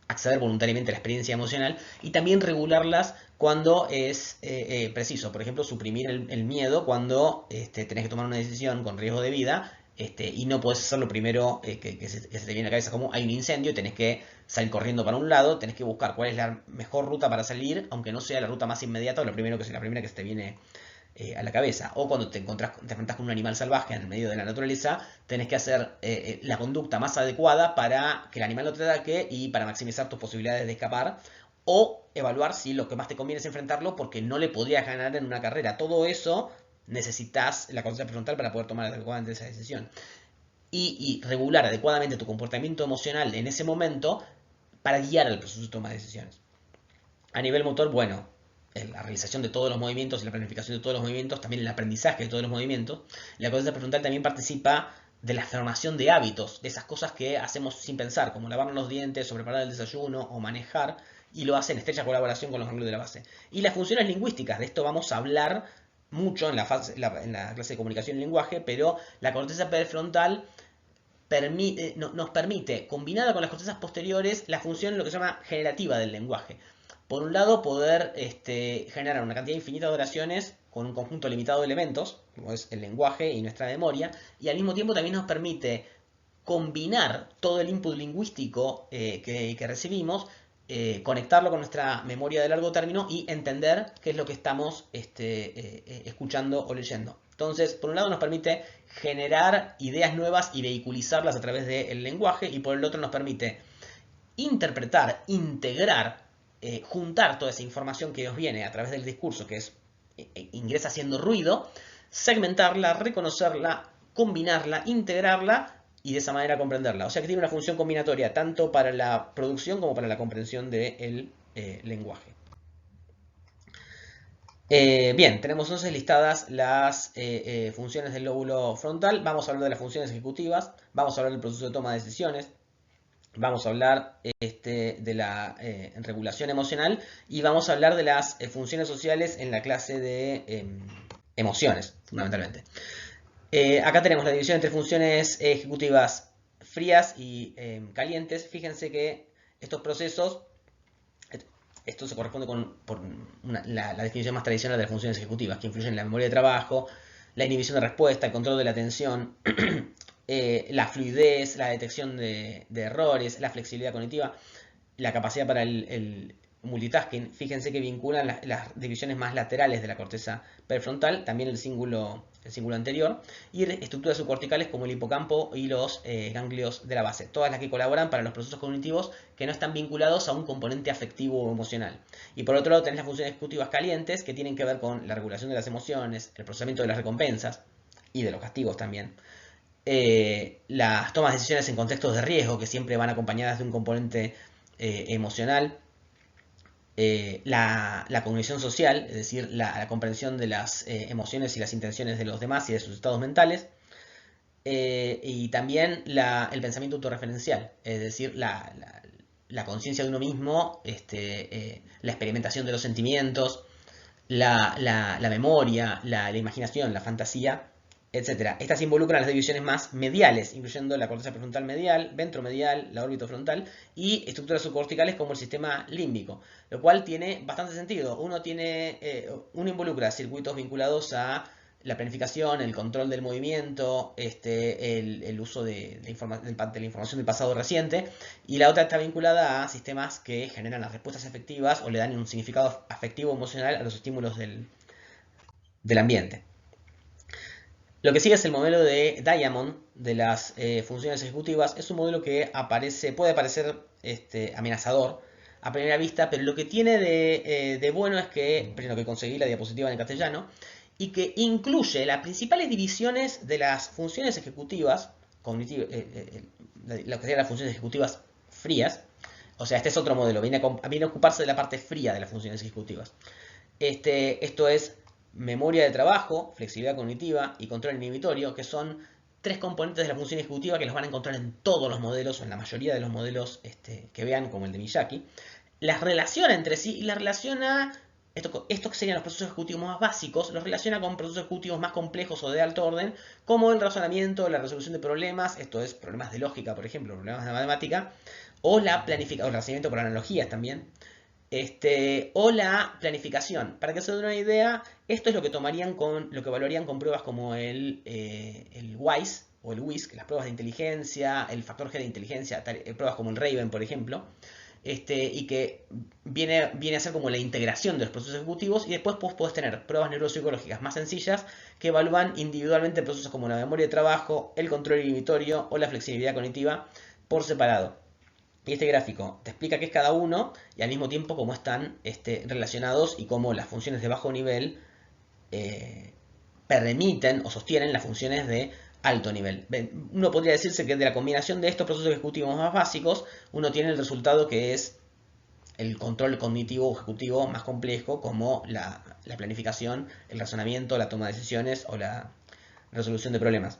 acceder voluntariamente a la experiencia emocional, y también regularlas cuando es preciso. Por ejemplo, suprimir el miedo cuando tenés que tomar una decisión con riesgo de vida, y no podés hacer lo primero que se te viene a la cabeza, como hay un incendio y tenés que salir corriendo para un lado, tenés que buscar cuál es la mejor ruta para salir, aunque no sea la ruta más inmediata o la primera que se te viene a la cabeza. O cuando te enfrentás con un animal salvaje en el medio de la naturaleza, tenés que hacer la conducta más adecuada para que el animal no te ataque y para maximizar tus posibilidades de escapar. O evaluar si lo que más te conviene es enfrentarlo porque no le podrías ganar en una carrera. Todo eso necesitas la corteza prefrontal para poder tomar adecuadamente esa decisión. Y regular adecuadamente tu comportamiento emocional en ese momento para guiar el proceso de toma de decisiones. A nivel motor, bueno, la realización de todos los movimientos y la planificación de todos los movimientos, también el aprendizaje de todos los movimientos. La corteza prefrontal también participa de la formación de hábitos, de esas cosas que hacemos sin pensar, como lavarnos los dientes o preparar el desayuno o manejar, y lo hace en estrecha colaboración con los ganglios de la base. Y las funciones lingüísticas, de esto vamos a hablar mucho en la clase de comunicación y lenguaje, pero la corteza prefrontal nos permite, combinada con las cortezas posteriores, la función lo que se llama generativa del lenguaje. Por un lado, poder generar una cantidad infinita de oraciones con un conjunto limitado de elementos, como es el lenguaje y nuestra memoria, y al mismo tiempo también nos permite combinar todo el input lingüístico que recibimos, conectarlo con nuestra memoria de largo término y entender qué es lo que estamos escuchando o leyendo. Entonces, por un lado nos permite generar ideas nuevas y vehiculizarlas a través del lenguaje, y por el otro nos permite interpretar, integrar, juntar toda esa información que nos viene a través del discurso, que ingresa haciendo ruido, segmentarla, reconocerla, combinarla, integrarla y de esa manera comprenderla. O sea que tiene una función combinatoria tanto para la producción como para la comprensión del lenguaje. Bien, tenemos entonces listadas las funciones del lóbulo frontal. Vamos a hablar de las funciones ejecutivas, vamos a hablar del proceso de toma de decisiones, vamos a hablar de la regulación emocional, y vamos a hablar de las funciones sociales en la clase de emociones, fundamentalmente. Acá tenemos la división entre funciones ejecutivas frías y calientes. Fíjense que estos procesos, esto se corresponde con la definición más tradicional de las funciones ejecutivas, que influyen en la memoria de trabajo, la inhibición de respuesta, el control de la atención, la fluidez, la detección de errores, la flexibilidad cognitiva, la capacidad para el multitasking. Fíjense que vinculan las divisiones más laterales de la corteza prefrontal, también el cíngulo anterior, y estructuras subcorticales como el hipocampo y los ganglios de la base, todas las que colaboran para los procesos cognitivos que no están vinculados a un componente afectivo o emocional. Y por otro lado tenés las funciones ejecutivas calientes, que tienen que ver con la regulación de las emociones, el procesamiento de las recompensas y de los castigos también. Las tomas de decisiones en contextos de riesgo, que siempre van acompañadas de un componente emocional. La cognición social, es decir, la comprensión de las emociones y las intenciones de los demás y de sus estados mentales. Y también el pensamiento autorreferencial, es decir, la conciencia de uno mismo, la experimentación de los sentimientos, la memoria, la imaginación, la fantasía, etc. Estas involucran las divisiones más mediales, incluyendo la corteza prefrontal medial, ventromedial, la orbitofrontal y estructuras subcorticales como el sistema límbico, lo cual tiene bastante sentido. Uno involucra circuitos vinculados a la planificación, el control del movimiento, el uso de la información del pasado reciente, y la otra está vinculada a sistemas que generan las respuestas efectivas o le dan un significado afectivo emocional a los estímulos del ambiente. Lo que sigue es el modelo de Diamond de las funciones ejecutivas. Es un modelo que puede parecer amenazador a primera vista, pero lo que tiene de bueno es que, primero, que conseguí la diapositiva en castellano, y que incluye las principales divisiones de las funciones ejecutivas, lo que serían las funciones ejecutivas frías. O sea, este es otro modelo, viene a ocuparse de la parte fría de las funciones ejecutivas. Esto es memoria de trabajo, flexibilidad cognitiva y control inhibitorio, que son tres componentes de la función ejecutiva que los van a encontrar en todos los modelos, o en la mayoría de los modelos que vean, como el de Miyake. Las relaciona entre sí y las relaciona, esto que serían los procesos ejecutivos más básicos, los relaciona con procesos ejecutivos más complejos o de alto orden, como el razonamiento, la resolución de problemas, esto es problemas de lógica, por ejemplo, problemas de matemática, o la planificación, o el razonamiento por analogías también. O la planificación. Para que se den una idea, esto es lo que evaluarían con pruebas como el WISE o el WISC, las pruebas de inteligencia, el factor G de inteligencia, pruebas como el Raven, por ejemplo, y que viene a ser como la integración de los procesos ejecutivos, y después podés tener pruebas neuropsicológicas más sencillas que evalúan individualmente procesos como la memoria de trabajo, el control inhibitorio o la flexibilidad cognitiva por separado. Y este gráfico te explica qué es cada uno y al mismo tiempo cómo están relacionados y cómo las funciones de bajo nivel permiten o sostienen las funciones de alto nivel. Uno podría decirse que de la combinación de estos procesos ejecutivos más básicos, uno tiene el resultado que es el control cognitivo o ejecutivo más complejo, como la planificación, el razonamiento, la toma de decisiones o la resolución de problemas.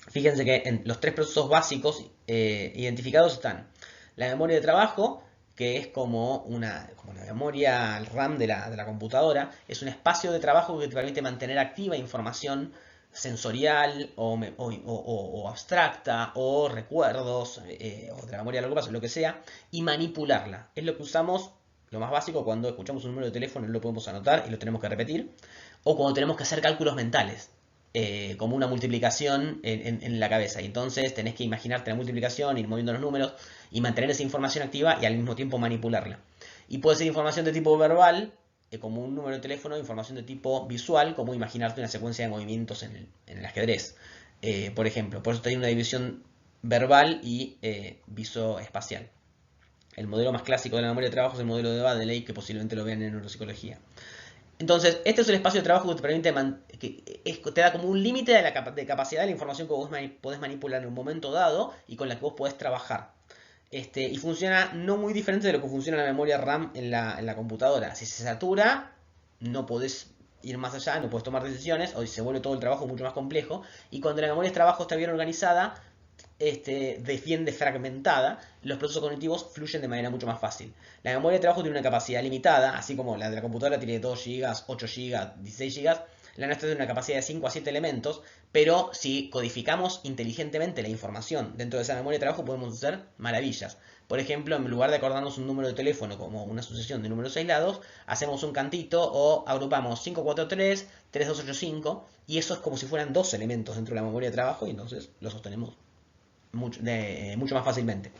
Fíjense que en los tres procesos básicos identificados están la memoria de trabajo, que es como la memoria RAM de la computadora. Es un espacio de trabajo que te permite mantener activa información sensorial o abstracta, o recuerdos, o de la memoria a largo plazo, lo que sea, y manipularla. Es lo que usamos, lo más básico, cuando escuchamos un número de teléfono y lo podemos anotar y lo tenemos que repetir, o cuando tenemos que hacer cálculos mentales. Como una multiplicación en la cabeza. Y entonces tenés que imaginarte la multiplicación, ir moviendo los números y mantener esa información activa y al mismo tiempo manipularla. Y puede ser información de tipo verbal, como un número de teléfono, información de tipo visual, como imaginarte una secuencia de movimientos en el ajedrez, por ejemplo. Por eso tiene una división verbal y visoespacial. El modelo más clásico de la memoria de trabajo es el modelo de Baddeley, que posiblemente lo vean en neuropsicología. Entonces, este es el espacio de trabajo que te permite, te da como un límite de capacidad de la información que vos podés manipular en un momento dado y con la que vos podés trabajar. Y funciona no muy diferente de lo que funciona la memoria RAM en la computadora. Si se satura, no podés ir más allá, no podés tomar decisiones, o se vuelve todo el trabajo mucho más complejo. Y cuando la memoria de trabajo está bien organizada, defiende fragmentada, los procesos cognitivos fluyen de manera mucho más fácil. La memoria de trabajo tiene una capacidad limitada, así como la de la computadora tiene 2 GB, 8 GB, 16 GB. La nuestra tiene una capacidad de 5 a 7 elementos, pero si codificamos inteligentemente la información dentro de esa memoria de trabajo, podemos hacer maravillas. Por ejemplo, en lugar de acordarnos un número de teléfono como una sucesión de números aislados, hacemos un cantito o agrupamos 543 3285, y eso es como si fueran dos elementos dentro de la memoria de trabajo, y entonces lo sostenemos mucho más fácilmente.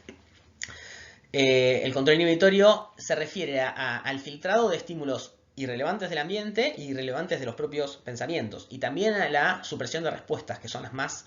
El control inhibitorio se refiere al filtrado de estímulos irrelevantes del ambiente y irrelevantes de los propios pensamientos, y también a la supresión de respuestas, que son las más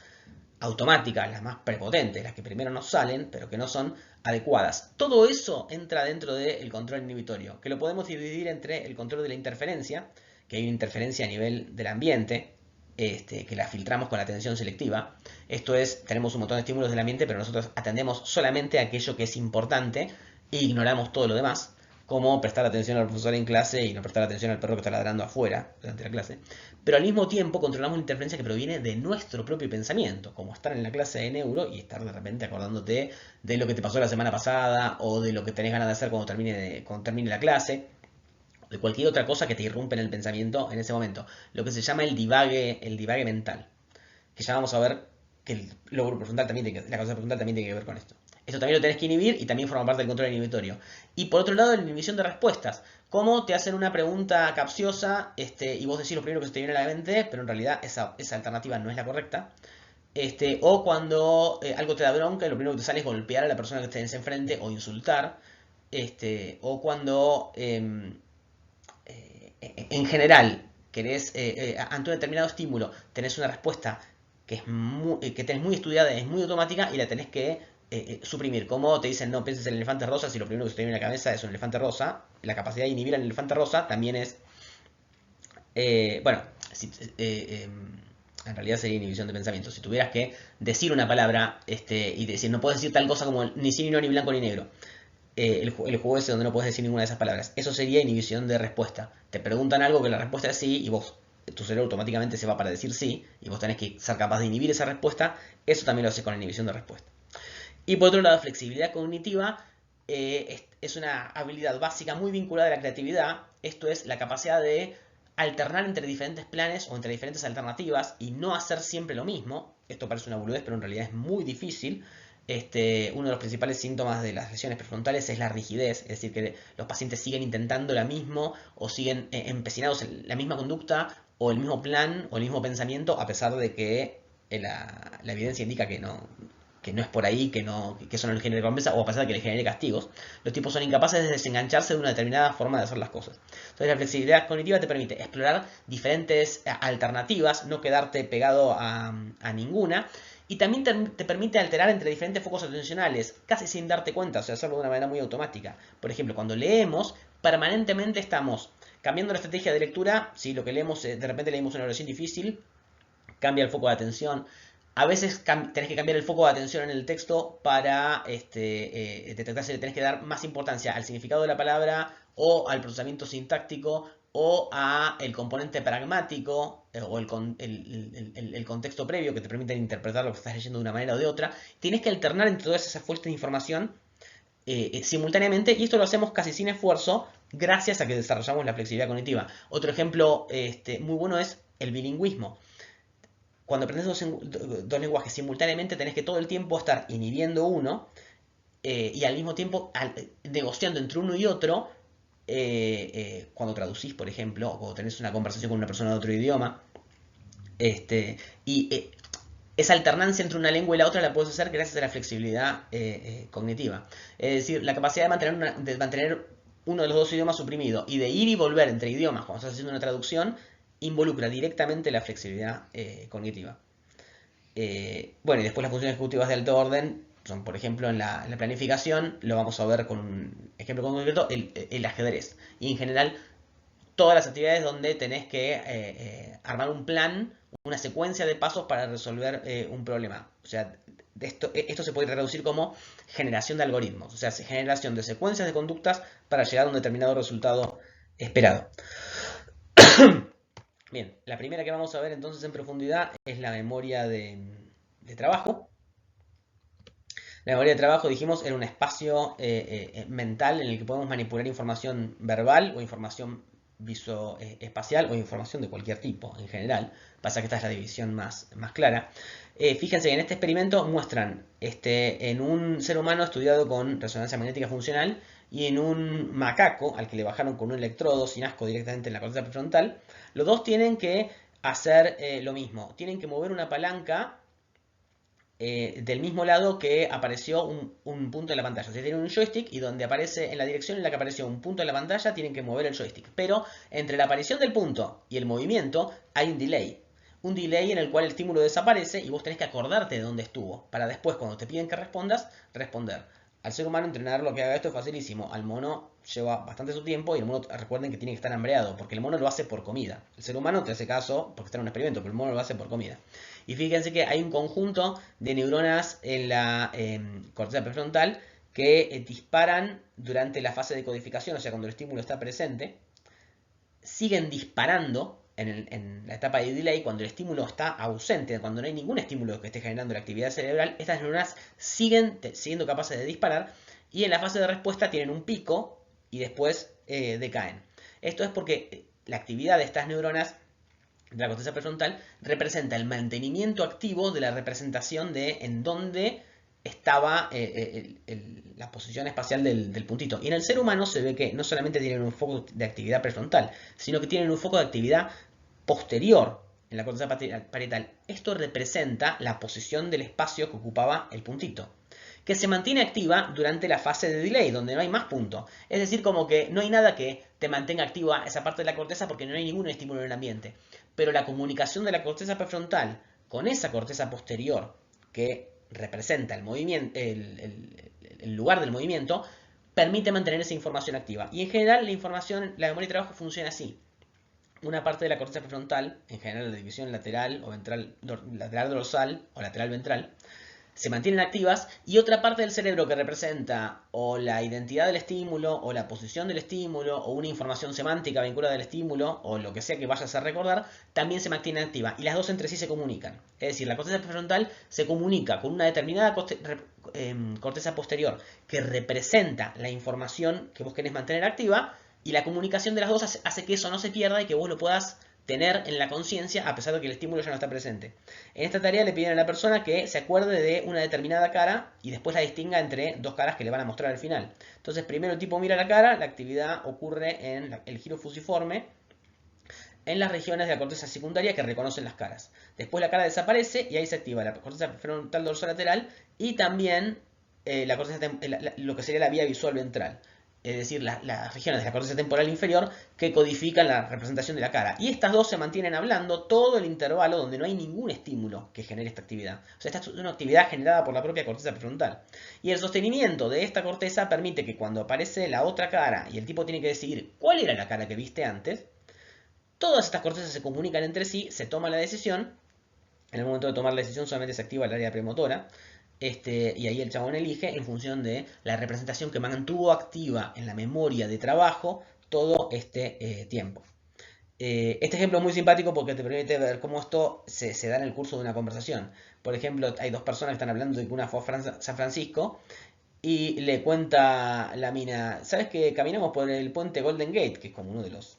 automáticas, las más prepotentes, las que primero nos salen, pero que no son adecuadas. Todo eso entra dentro del control inhibitorio, que lo podemos dividir entre el control de la interferencia, que hay una interferencia a nivel del ambiente, que la filtramos con la atención selectiva. Esto es, tenemos un montón de estímulos del ambiente, pero nosotros atendemos solamente a aquello que es importante e ignoramos todo lo demás, como prestar atención al profesor en clase y no prestar atención al perro que está ladrando afuera durante la clase. Pero al mismo tiempo controlamos la interferencia que proviene de nuestro propio pensamiento, como estar en la clase de neuro y estar de repente acordándote de lo que te pasó la semana pasada o de lo que tenés ganas de hacer cuando termine la clase, de cualquier otra cosa que te irrumpe en el pensamiento en ese momento. Lo que se llama el divague mental, que ya vamos a ver que la causa prefrontal también tiene que ver con esto. Esto también lo tenés que inhibir y también forma parte del control inhibitorio. Y por otro lado, la inhibición de respuestas. Cómo te hacen una pregunta capciosa y vos decís lo primero que se te viene a la mente, pero en realidad esa alternativa no es la correcta. O cuando algo te da bronca y lo primero que te sale es golpear a la persona que tenés enfrente o insultar. O cuando en general querés, ante un determinado estímulo, tenés una respuesta que tenés muy estudiada, es muy automática y la tenés que suprimir. Como te dicen, no pienses en el elefante rosa si lo primero que se te viene a la cabeza es un elefante rosa. La capacidad de inhibir al elefante rosa también es... en realidad sería inhibición de pensamiento. Si tuvieras que decir una palabra y decir, no puedes decir tal cosa como ni sí, ni no, ni blanco, ni negro. El juego ese donde no puedes decir ninguna de esas palabras. Eso sería inhibición de respuesta. Te preguntan algo que la respuesta es sí y tu cerebro automáticamente se va para decir sí y vos tenés que ser capaz de inhibir esa respuesta. Eso también lo haces con la inhibición de respuesta. Y por otro lado, flexibilidad cognitiva es una habilidad básica muy vinculada a la creatividad. Esto es la capacidad de alternar entre diferentes planes o entre diferentes alternativas y no hacer siempre lo mismo. Esto parece una boludez, pero en realidad es muy difícil. Uno de los principales síntomas de las lesiones prefrontales es la rigidez, es decir, que los pacientes siguen intentando lo mismo o siguen empecinados en la misma conducta o el mismo plan o el mismo pensamiento, a pesar de que la evidencia indica que no es por ahí, que eso no les genere recompensa, o a pesar de que les genere castigos. Los tipos son incapaces de desengancharse de una determinada forma de hacer las cosas. Entonces la flexibilidad cognitiva te permite explorar diferentes alternativas, no quedarte pegado a ninguna, y también te permite alterar entre diferentes focos atencionales, casi sin darte cuenta, o sea, hacerlo de una manera muy automática. Por ejemplo, cuando leemos, permanentemente estamos cambiando la estrategia de lectura. Si lo que leemos, de repente leímos una oración difícil, cambia el foco de atención. A veces tenés que cambiar el foco de atención en el texto para detectar si le tenés que dar más importancia al significado de la palabra o al procesamiento sintáctico o al componente pragmático o el contexto previo que te permite interpretar lo que estás leyendo de una manera o de otra. Tienes que alternar entre todas esas fuentes de información simultáneamente, y esto lo hacemos casi sin esfuerzo gracias a que desarrollamos la flexibilidad cognitiva. Otro ejemplo muy bueno es el bilingüismo. Cuando aprendes dos lenguajes simultáneamente, tenés que todo el tiempo estar inhibiendo uno y al mismo tiempo negociando entre uno y otro. Cuando traducís, por ejemplo, o cuando tenés una conversación con una persona de otro idioma. Esa alternancia entre una lengua y la otra la puedes hacer gracias a la flexibilidad cognitiva. Es decir, la capacidad de mantener uno de los dos idiomas suprimido y de ir y volver entre idiomas cuando estás haciendo una traducción involucra directamente la flexibilidad cognitiva. Bueno, y después las funciones ejecutivas de alto orden son, por ejemplo, en la planificación, lo vamos a ver con un ejemplo concreto, el ajedrez. Y en general, todas las actividades donde tenés que armar un plan, una secuencia de pasos para resolver un problema. O sea, esto se puede traducir como generación de algoritmos, o sea, generación de secuencias de conductas para llegar a un determinado resultado esperado. Bien, la primera que vamos a ver entonces en profundidad es la memoria de trabajo. La memoria de trabajo, dijimos, era un espacio mental en el que podemos manipular información verbal o información visoespacial o información de cualquier tipo en general. Pasa que esta es la división más clara. Fíjense que en este experimento muestran en un ser humano estudiado con resonancia magnética funcional y en un macaco, al que le bajaron con un electrodo sin asco directamente en la corteza prefrontal, los dos tienen que hacer lo mismo. Tienen que mover una palanca del mismo lado que apareció un punto en la pantalla. O sea, tienen un joystick y donde aparece, en la dirección en la que apareció un punto en la pantalla, tienen que mover el joystick. Pero entre la aparición del punto y el movimiento hay un delay. Un delay en el cual el estímulo desaparece y vos tenés que acordarte de dónde estuvo. Para después, cuando te piden que respondas, responder. Al ser humano entrenarlo que haga esto es facilísimo. Al mono lleva bastante su tiempo y el mono, recuerden que tiene que estar hambreado, porque el mono lo hace por comida. El ser humano te hace caso porque está en un experimento, pero el mono lo hace por comida. Y fíjense que hay un conjunto de neuronas en la corteza prefrontal que disparan durante la fase de codificación, o sea, cuando el estímulo está presente, siguen disparando en la etapa de delay cuando el estímulo está ausente, cuando no hay ningún estímulo que esté generando la actividad cerebral. Estas neuronas siguen siendo capaces de disparar y en la fase de respuesta tienen un pico y después decaen. Esto es porque la actividad de estas neuronas de la corteza prefrontal representa el mantenimiento activo de la representación de en dónde estaba la posición espacial del puntito. Y en el ser humano se ve que no solamente tienen un foco de actividad prefrontal, sino que tienen un foco de actividad posterior en la corteza parietal. Esto representa la posición del espacio que ocupaba el puntito, que se mantiene activa durante la fase de delay, donde no hay más punto. Es decir, como que no hay nada que te mantenga activa esa parte de la corteza porque no hay ningún estímulo en el ambiente. Pero la comunicación de la corteza prefrontal con esa corteza posterior, que representa el movimiento, el lugar del movimiento, permite mantener esa información activa. Y en general la memoria de trabajo funciona así. Una parte de la corteza prefrontal, en general la división lateral o ventral, lateral dorsal o lateral ventral, se mantienen activas y otra parte del cerebro que representa o la identidad del estímulo o la posición del estímulo o una información semántica vinculada al estímulo o lo que sea que vayas a recordar también se mantiene activa y las dos entre sí se comunican. Es decir, la corteza prefrontal se comunica con una determinada corteza posterior que representa la información que vos querés mantener activa y la comunicación de las dos hace que eso no se pierda y que vos lo puedas tener en la conciencia a pesar de que el estímulo ya no está presente. En esta tarea le piden a la persona que se acuerde de una determinada cara y después la distinga entre dos caras que le van a mostrar al final. Entonces primero el tipo mira la cara, la actividad ocurre en el giro fusiforme, en las regiones de la corteza secundaria que reconocen las caras. Después la cara desaparece y ahí se activa la corteza frontal dorsolateral y también lo que sería la vía visual ventral. Es decir, las regiones de la corteza temporal inferior que codifican la representación de la cara. Y estas dos se mantienen hablando todo el intervalo donde no hay ningún estímulo que genere esta actividad. O sea, esta es una actividad generada por la propia corteza prefrontal. Y el sostenimiento de esta corteza permite que cuando aparece la otra cara y el tipo tiene que decidir cuál era la cara que viste antes, todas estas cortezas se comunican entre sí, se toma la decisión. En el momento de tomar la decisión solamente se activa el área premotora. Y ahí el chabón elige en función de la representación que mantuvo activa en la memoria de trabajo todo este tiempo. Este ejemplo es muy simpático porque te permite ver cómo esto se da en el curso de una conversación. Por ejemplo, hay dos personas que están hablando de que una fue a San Francisco y le cuenta la mina, ¿sabes que caminamos por el puente Golden Gate, que es como uno de los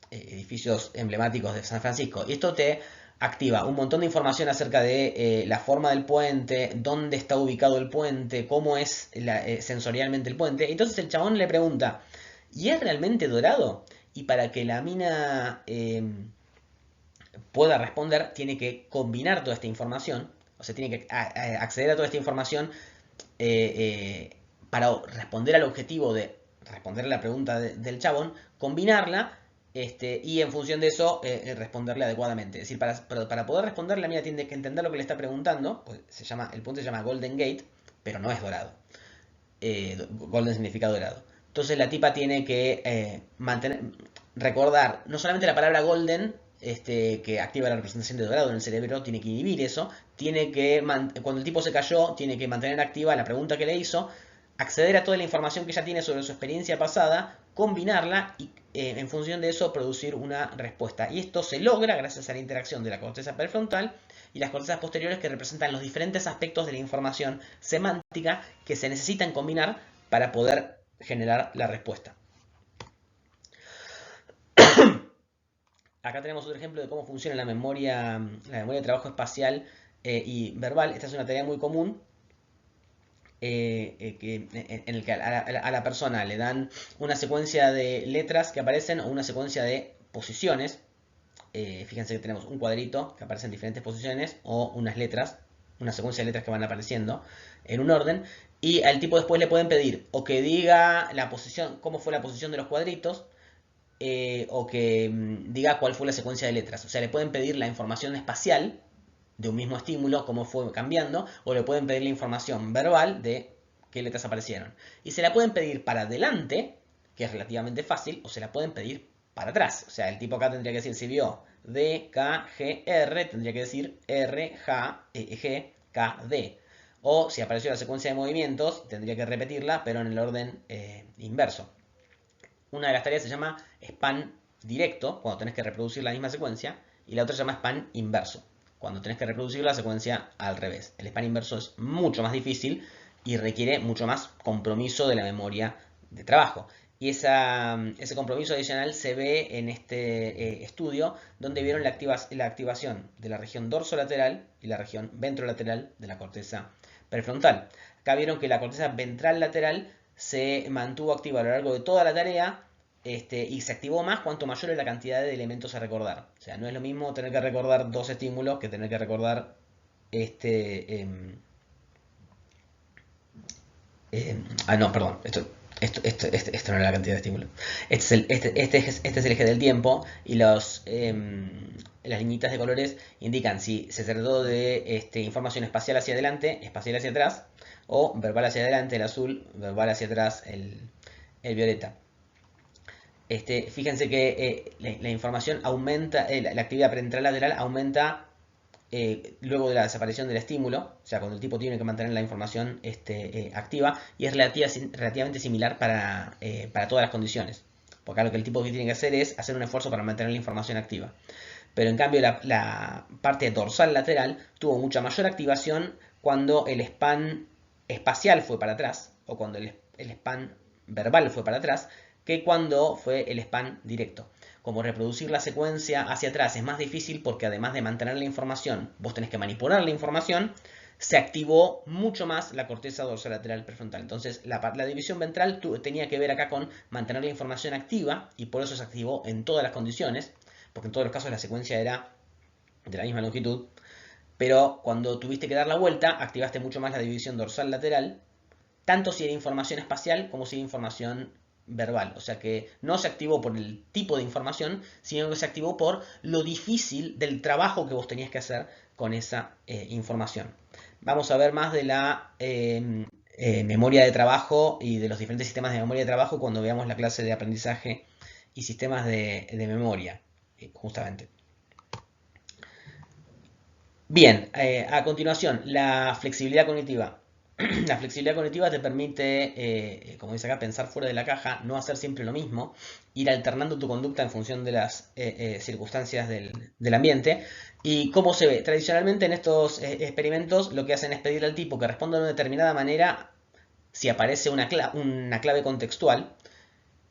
edificios emblemáticos de San Francisco? Y esto te activa un montón de información acerca de la forma del puente, dónde está ubicado el puente, cómo es sensorialmente el puente. Entonces el chabón le pregunta, ¿y es realmente dorado? Y para que la mina pueda responder, tiene que combinar toda esta información, o sea, tiene que acceder a toda esta información para responder al objetivo de responder a la pregunta del chabón, combinarla y en función de eso responderle adecuadamente. Es decir, para poder responderle, la mina tiene que entender lo que le está preguntando. Pues el punto se llama Golden Gate, pero no es dorado. Golden significa dorado. Entonces la tipa tiene que recordar no solamente la palabra golden, que activa la representación de dorado en el cerebro, tiene que inhibir eso, cuando el tipo se cayó, tiene que mantener activa la pregunta que le hizo, acceder a toda la información que ya tiene sobre su experiencia pasada, combinarla y en función de eso producir una respuesta. Y esto se logra gracias a la interacción de la corteza prefrontal y las cortezas posteriores que representan los diferentes aspectos de la información semántica que se necesitan combinar para poder generar la respuesta. Acá tenemos otro ejemplo de cómo funciona la memoria de trabajo espacial y verbal. Esta es una tarea muy común en el que a la persona le dan una secuencia de letras que aparecen o una secuencia de posiciones. Fíjense que tenemos un cuadrito que aparece en diferentes posiciones o unas letras, una secuencia de letras que van apareciendo en un orden. Y al tipo después le pueden pedir o que diga la posición, cómo fue la posición de los cuadritos, o que diga cuál fue la secuencia de letras. O sea, le pueden pedir la información espacial de un mismo estímulo, cómo fue cambiando, o le pueden pedir la información verbal de qué letras aparecieron. Y se la pueden pedir para adelante, que es relativamente fácil, o se la pueden pedir para atrás. O sea, el tipo acá tendría que decir, si vio D, K, G, R, tendría que decir R, J, G, K, D. O si apareció la secuencia de movimientos, tendría que repetirla, pero en el orden inverso. Una de las tareas se llama span directo, cuando tenés que reproducir la misma secuencia, y la otra se llama span inverso, cuando tenés que reproducir la secuencia al revés. El span inverso es mucho más difícil y requiere mucho más compromiso de la memoria de trabajo. Y ese compromiso adicional se ve en este estudio, donde vieron la activación de la región dorsolateral y la región ventrolateral de la corteza prefrontal. Acá vieron que la corteza ventral lateral se mantuvo activa a lo largo de toda la tarea, y se activó más cuanto mayor es la cantidad de elementos a recordar. O sea, no es lo mismo tener que recordar 2 estímulos que tener que recordar no, perdón, esto no era la cantidad de estímulos. Este es el eje del tiempo y las liñitas de colores indican si se trató de información espacial hacia adelante, espacial hacia atrás, o verbal hacia adelante, el azul, verbal hacia atrás, el violeta. Fíjense que la información aumenta, la actividad parental lateral aumenta luego de la desaparición del estímulo, o sea, cuando el tipo tiene que mantener la información activa, y es relativamente similar para todas las condiciones. Porque lo que el tipo tiene que hacer es hacer un esfuerzo para mantener la información activa. Pero en cambio la parte dorsal lateral tuvo mucha mayor activación cuando el span espacial fue para atrás, o cuando el span verbal fue para atrás, que cuando fue el span directo. Como reproducir la secuencia hacia atrás es más difícil porque además de mantener la información, vos tenés que manipular la información, se activó mucho más la corteza dorsolateral prefrontal. Entonces la división ventral tenía que ver acá con mantener la información activa y por eso se activó en todas las condiciones, porque en todos los casos la secuencia era de la misma longitud, pero cuando tuviste que dar la vuelta activaste mucho más la división dorsal lateral, tanto si era información espacial como si era información verbal. O sea que no se activó por el tipo de información, sino que se activó por lo difícil del trabajo que vos tenías que hacer con esa información. Vamos a ver más de la memoria de trabajo y de los diferentes sistemas de memoria de trabajo cuando veamos la clase de aprendizaje y sistemas de memoria, justamente. Bien, a continuación, la flexibilidad cognitiva. La flexibilidad cognitiva te permite, como dice acá, pensar fuera de la caja, no hacer siempre lo mismo, ir alternando tu conducta en función de las circunstancias del ambiente. ¿Y cómo se ve? Tradicionalmente en estos experimentos lo que hacen es pedirle al tipo que responda de una determinada manera si aparece una clave contextual,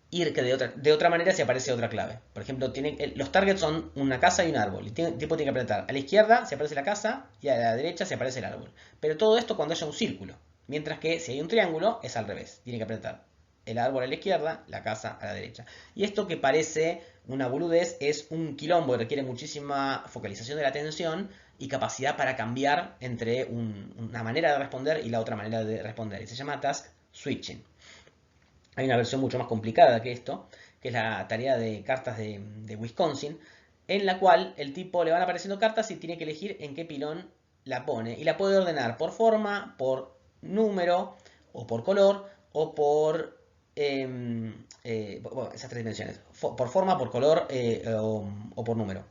y que de otra manera si aparece otra clave. Por ejemplo, los targets son una casa y un árbol. El tipo tiene que apretar a la izquierda si aparece la casa y a la derecha si aparece el árbol. Pero todo esto cuando haya un círculo. Mientras que si hay un triángulo es al revés. Tiene que apretar el árbol a la izquierda, la casa a la derecha. Y esto que parece una boludez es un quilombo que requiere muchísima focalización de la atención y capacidad para cambiar entre una manera de responder y la otra manera de responder. Y se llama task switching. Hay una versión mucho más complicada que esto, que es la tarea de cartas de Wisconsin, en la cual el tipo le van apareciendo cartas y tiene que elegir en qué pilón la pone. Y la puede ordenar por forma, por número, o por color, o por bueno, esas tres dimensiones. Por forma, por color o por número.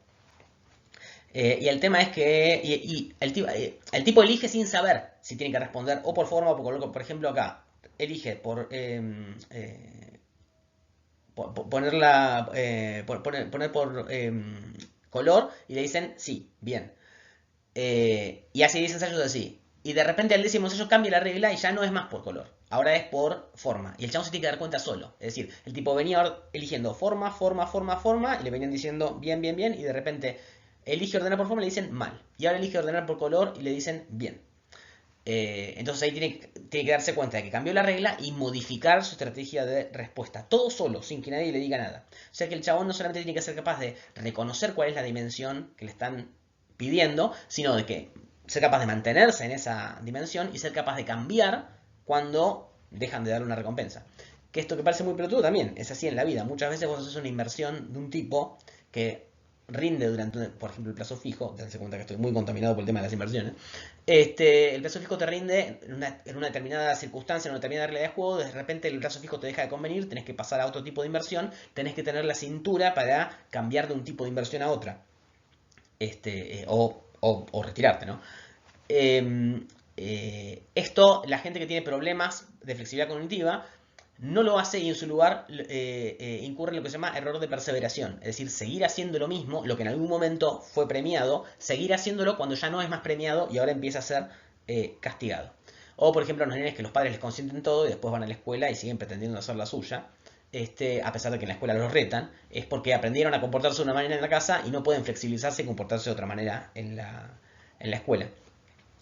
Y el tema es que el tipo elige sin saber si tiene que responder o por forma o por color. Por ejemplo, acá elige poner por color y le dicen sí, bien. Y hace 10 ensayos así. Y de repente al 10º ensayo cambia la regla y ya no es más por color. Ahora es por forma. Y el chavo se tiene que dar cuenta solo. Es decir, el tipo venía eligiendo forma, forma, forma, forma. Y le venían diciendo bien, bien, bien. Y de repente elige ordenar por forma y le dicen mal. Y ahora elige ordenar por color y le dicen bien. Entonces ahí tiene que darse cuenta de que cambió la regla y modificar su estrategia de respuesta. Todo solo, sin que nadie le diga nada. O sea que el chabón no solamente tiene que ser capaz de reconocer cuál es la dimensión que le están pidiendo, sino de que ser capaz de mantenerse en esa dimensión y ser capaz de cambiar cuando dejan de darle una recompensa. Que esto que parece muy pelotudo también es así en la vida. Muchas veces vos haces una inversión de un tipo que rinde durante, por ejemplo, el plazo fijo. Dense cuenta que estoy muy contaminado por el tema de las inversiones. El plazo fijo te rinde en una determinada circunstancia, en una determinada realidad de juego. De repente el plazo fijo te deja de convenir, tenés que pasar a otro tipo de inversión, tenés que tener la cintura para cambiar de un tipo de inversión a otra. O retirarte, ¿no? Esto, la gente que tiene problemas de flexibilidad cognitiva no lo hace y en su lugar incurre en lo que se llama error de perseveración. Es decir, seguir haciendo lo mismo, lo que en algún momento fue premiado, seguir haciéndolo cuando ya no es más premiado y ahora empieza a ser castigado. O, por ejemplo, los nenes que los padres les consienten todo y después van a la escuela y siguen pretendiendo hacer la suya. A pesar de que en la escuela los retan, es porque aprendieron a comportarse de una manera en la casa y no pueden flexibilizarse y comportarse de otra manera en la escuela.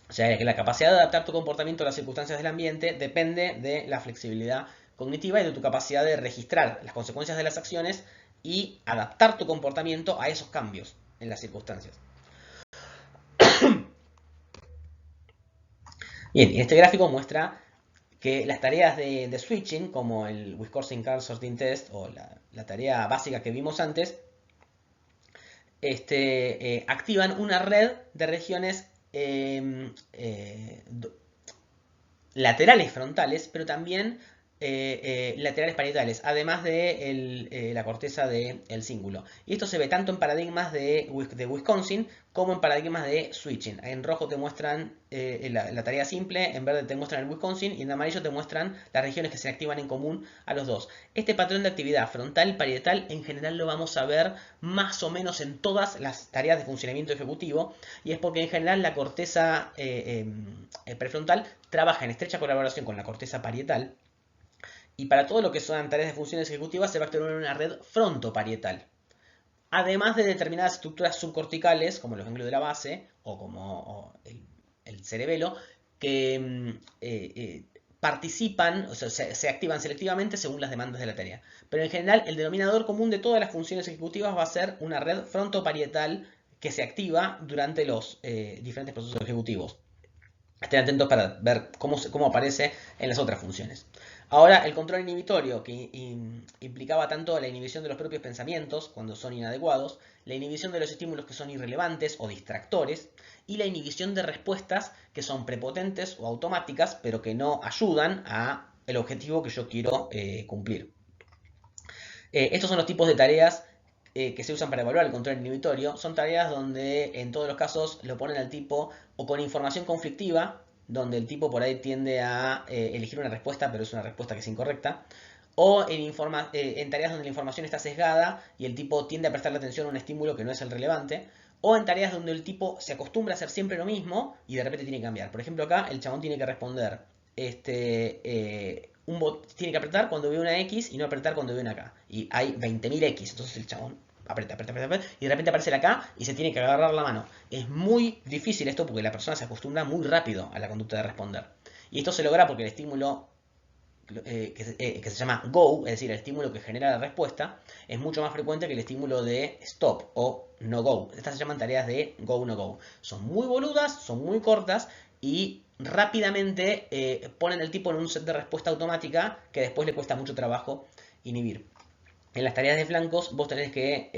O sea, que la capacidad de adaptar tu comportamiento a las circunstancias del ambiente depende de la flexibilidad cognitiva y de tu capacidad de registrar las consecuencias de las acciones y adaptar tu comportamiento a esos cambios en las circunstancias. Bien, y este gráfico muestra que las tareas de switching, como el Wisconsin Card Sorting Test o la tarea básica que vimos antes, activan una red de regiones laterales frontales, laterales parietales, además de la corteza del cíngulo. Y esto se ve tanto en paradigmas de Wisconsin como en paradigmas de switching. En rojo te muestran la tarea simple, en verde te muestran el Wisconsin y en amarillo te muestran las regiones que se activan en común a los dos. Este patrón de actividad frontal parietal en general lo vamos a ver más o menos en todas las tareas de funcionamiento ejecutivo y es porque en general la corteza prefrontal trabaja en estrecha colaboración con la corteza parietal. Y para todo lo que son tareas de funciones ejecutivas se va a activar una red frontoparietal. Además de determinadas estructuras subcorticales, como los ganglios de la base o como el cerebelo, que participan, o sea, se activan selectivamente según las demandas de la tarea. Pero en general, el denominador común de todas las funciones ejecutivas va a ser una red frontoparietal que se activa durante los diferentes procesos ejecutivos. Estén atentos para ver cómo aparece en las otras funciones. Ahora, el control inhibitorio, que implicaba tanto la inhibición de los propios pensamientos, cuando son inadecuados, la inhibición de los estímulos que son irrelevantes o distractores, y la inhibición de respuestas que son prepotentes o automáticas, pero que no ayudan al objetivo que yo quiero cumplir. Estos son los tipos de tareas que se usan para evaluar el control inhibitorio. Son tareas donde en todos los casos lo ponen al tipo o con información conflictiva, donde el tipo por ahí tiende a elegir una respuesta, pero es una respuesta que es incorrecta. O en tareas donde la información está sesgada y el tipo tiende a prestarle atención a un estímulo que no es el relevante. O en tareas donde el tipo se acostumbra a hacer siempre lo mismo y de repente tiene que cambiar. Por ejemplo, acá el chabón tiene que responder tiene que apretar cuando ve una X y no apretar cuando ve una K. Y hay 20.000 X, entonces el chabón aprieta, y de repente aparece la K y se tiene que agarrar la mano. Es muy difícil esto porque la persona se acostumbra muy rápido a la conducta de responder. Y esto se logra porque el estímulo que se llama go, es decir, el estímulo que genera la respuesta, es mucho más frecuente que el estímulo de stop o no go. Estas se llaman tareas de go, no go. Son muy boludas, son muy cortas y rápidamente ponen el tipo en un set de respuesta automática que después le cuesta mucho trabajo inhibir. En las tareas de flancos vos tenés que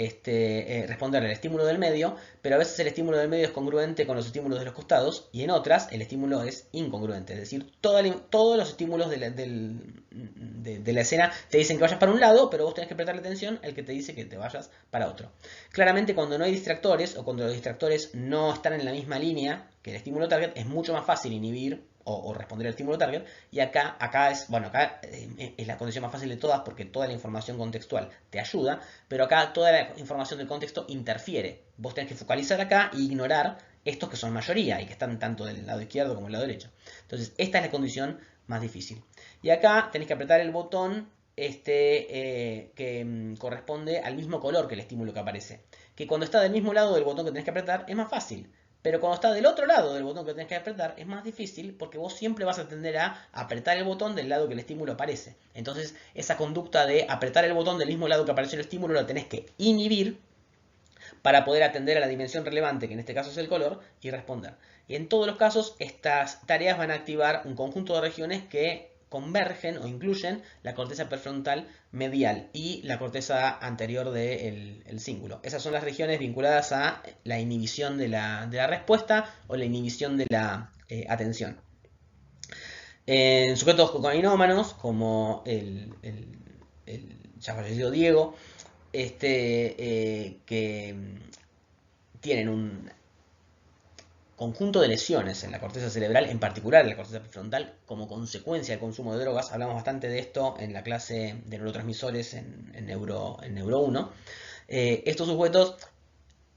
responder al estímulo del medio, pero a veces el estímulo del medio es congruente con los estímulos de los costados y en otras el estímulo es incongruente. Es decir, todos los estímulos de la escena te dicen que vayas para un lado, pero vos tenés que prestarle atención al que te dice que te vayas para otro. Claramente cuando no hay distractores o cuando los distractores no están en la misma línea que el estímulo target, es mucho más fácil inhibir o responder al estímulo target. Y acá es la condición más fácil de todas porque toda la información contextual te ayuda, pero acá toda la información del contexto interfiere. Vos tenés que focalizar acá e ignorar estos que son mayoría y que están tanto del lado izquierdo como del lado derecho. Entonces, esta es la condición más difícil. Y acá tenés que apretar el botón que corresponde al mismo color que el estímulo que aparece. Que cuando está del mismo lado del botón que tenés que apretar es más fácil. Pero cuando está del otro lado del botón que tenés que apretar, es más difícil porque vos siempre vas a tender a apretar el botón del lado que el estímulo aparece. Entonces, esa conducta de apretar el botón del mismo lado que apareció el estímulo la tenés que inhibir para poder atender a la dimensión relevante, que en este caso es el color, y responder. Y en todos los casos, estas tareas van a activar un conjunto de regiones que convergen o incluyen la corteza prefrontal medial y la corteza anterior del cíngulo. Esas son las regiones vinculadas a la inhibición de la respuesta o la inhibición de la atención. En sujetos cocainómanos, como el ya fallecido Diego, que tienen un conjunto de lesiones en la corteza cerebral, en particular en la corteza prefrontal, como consecuencia del consumo de drogas. Hablamos bastante de esto en la clase de neurotransmisores en Neuro 1. Estos sujetos,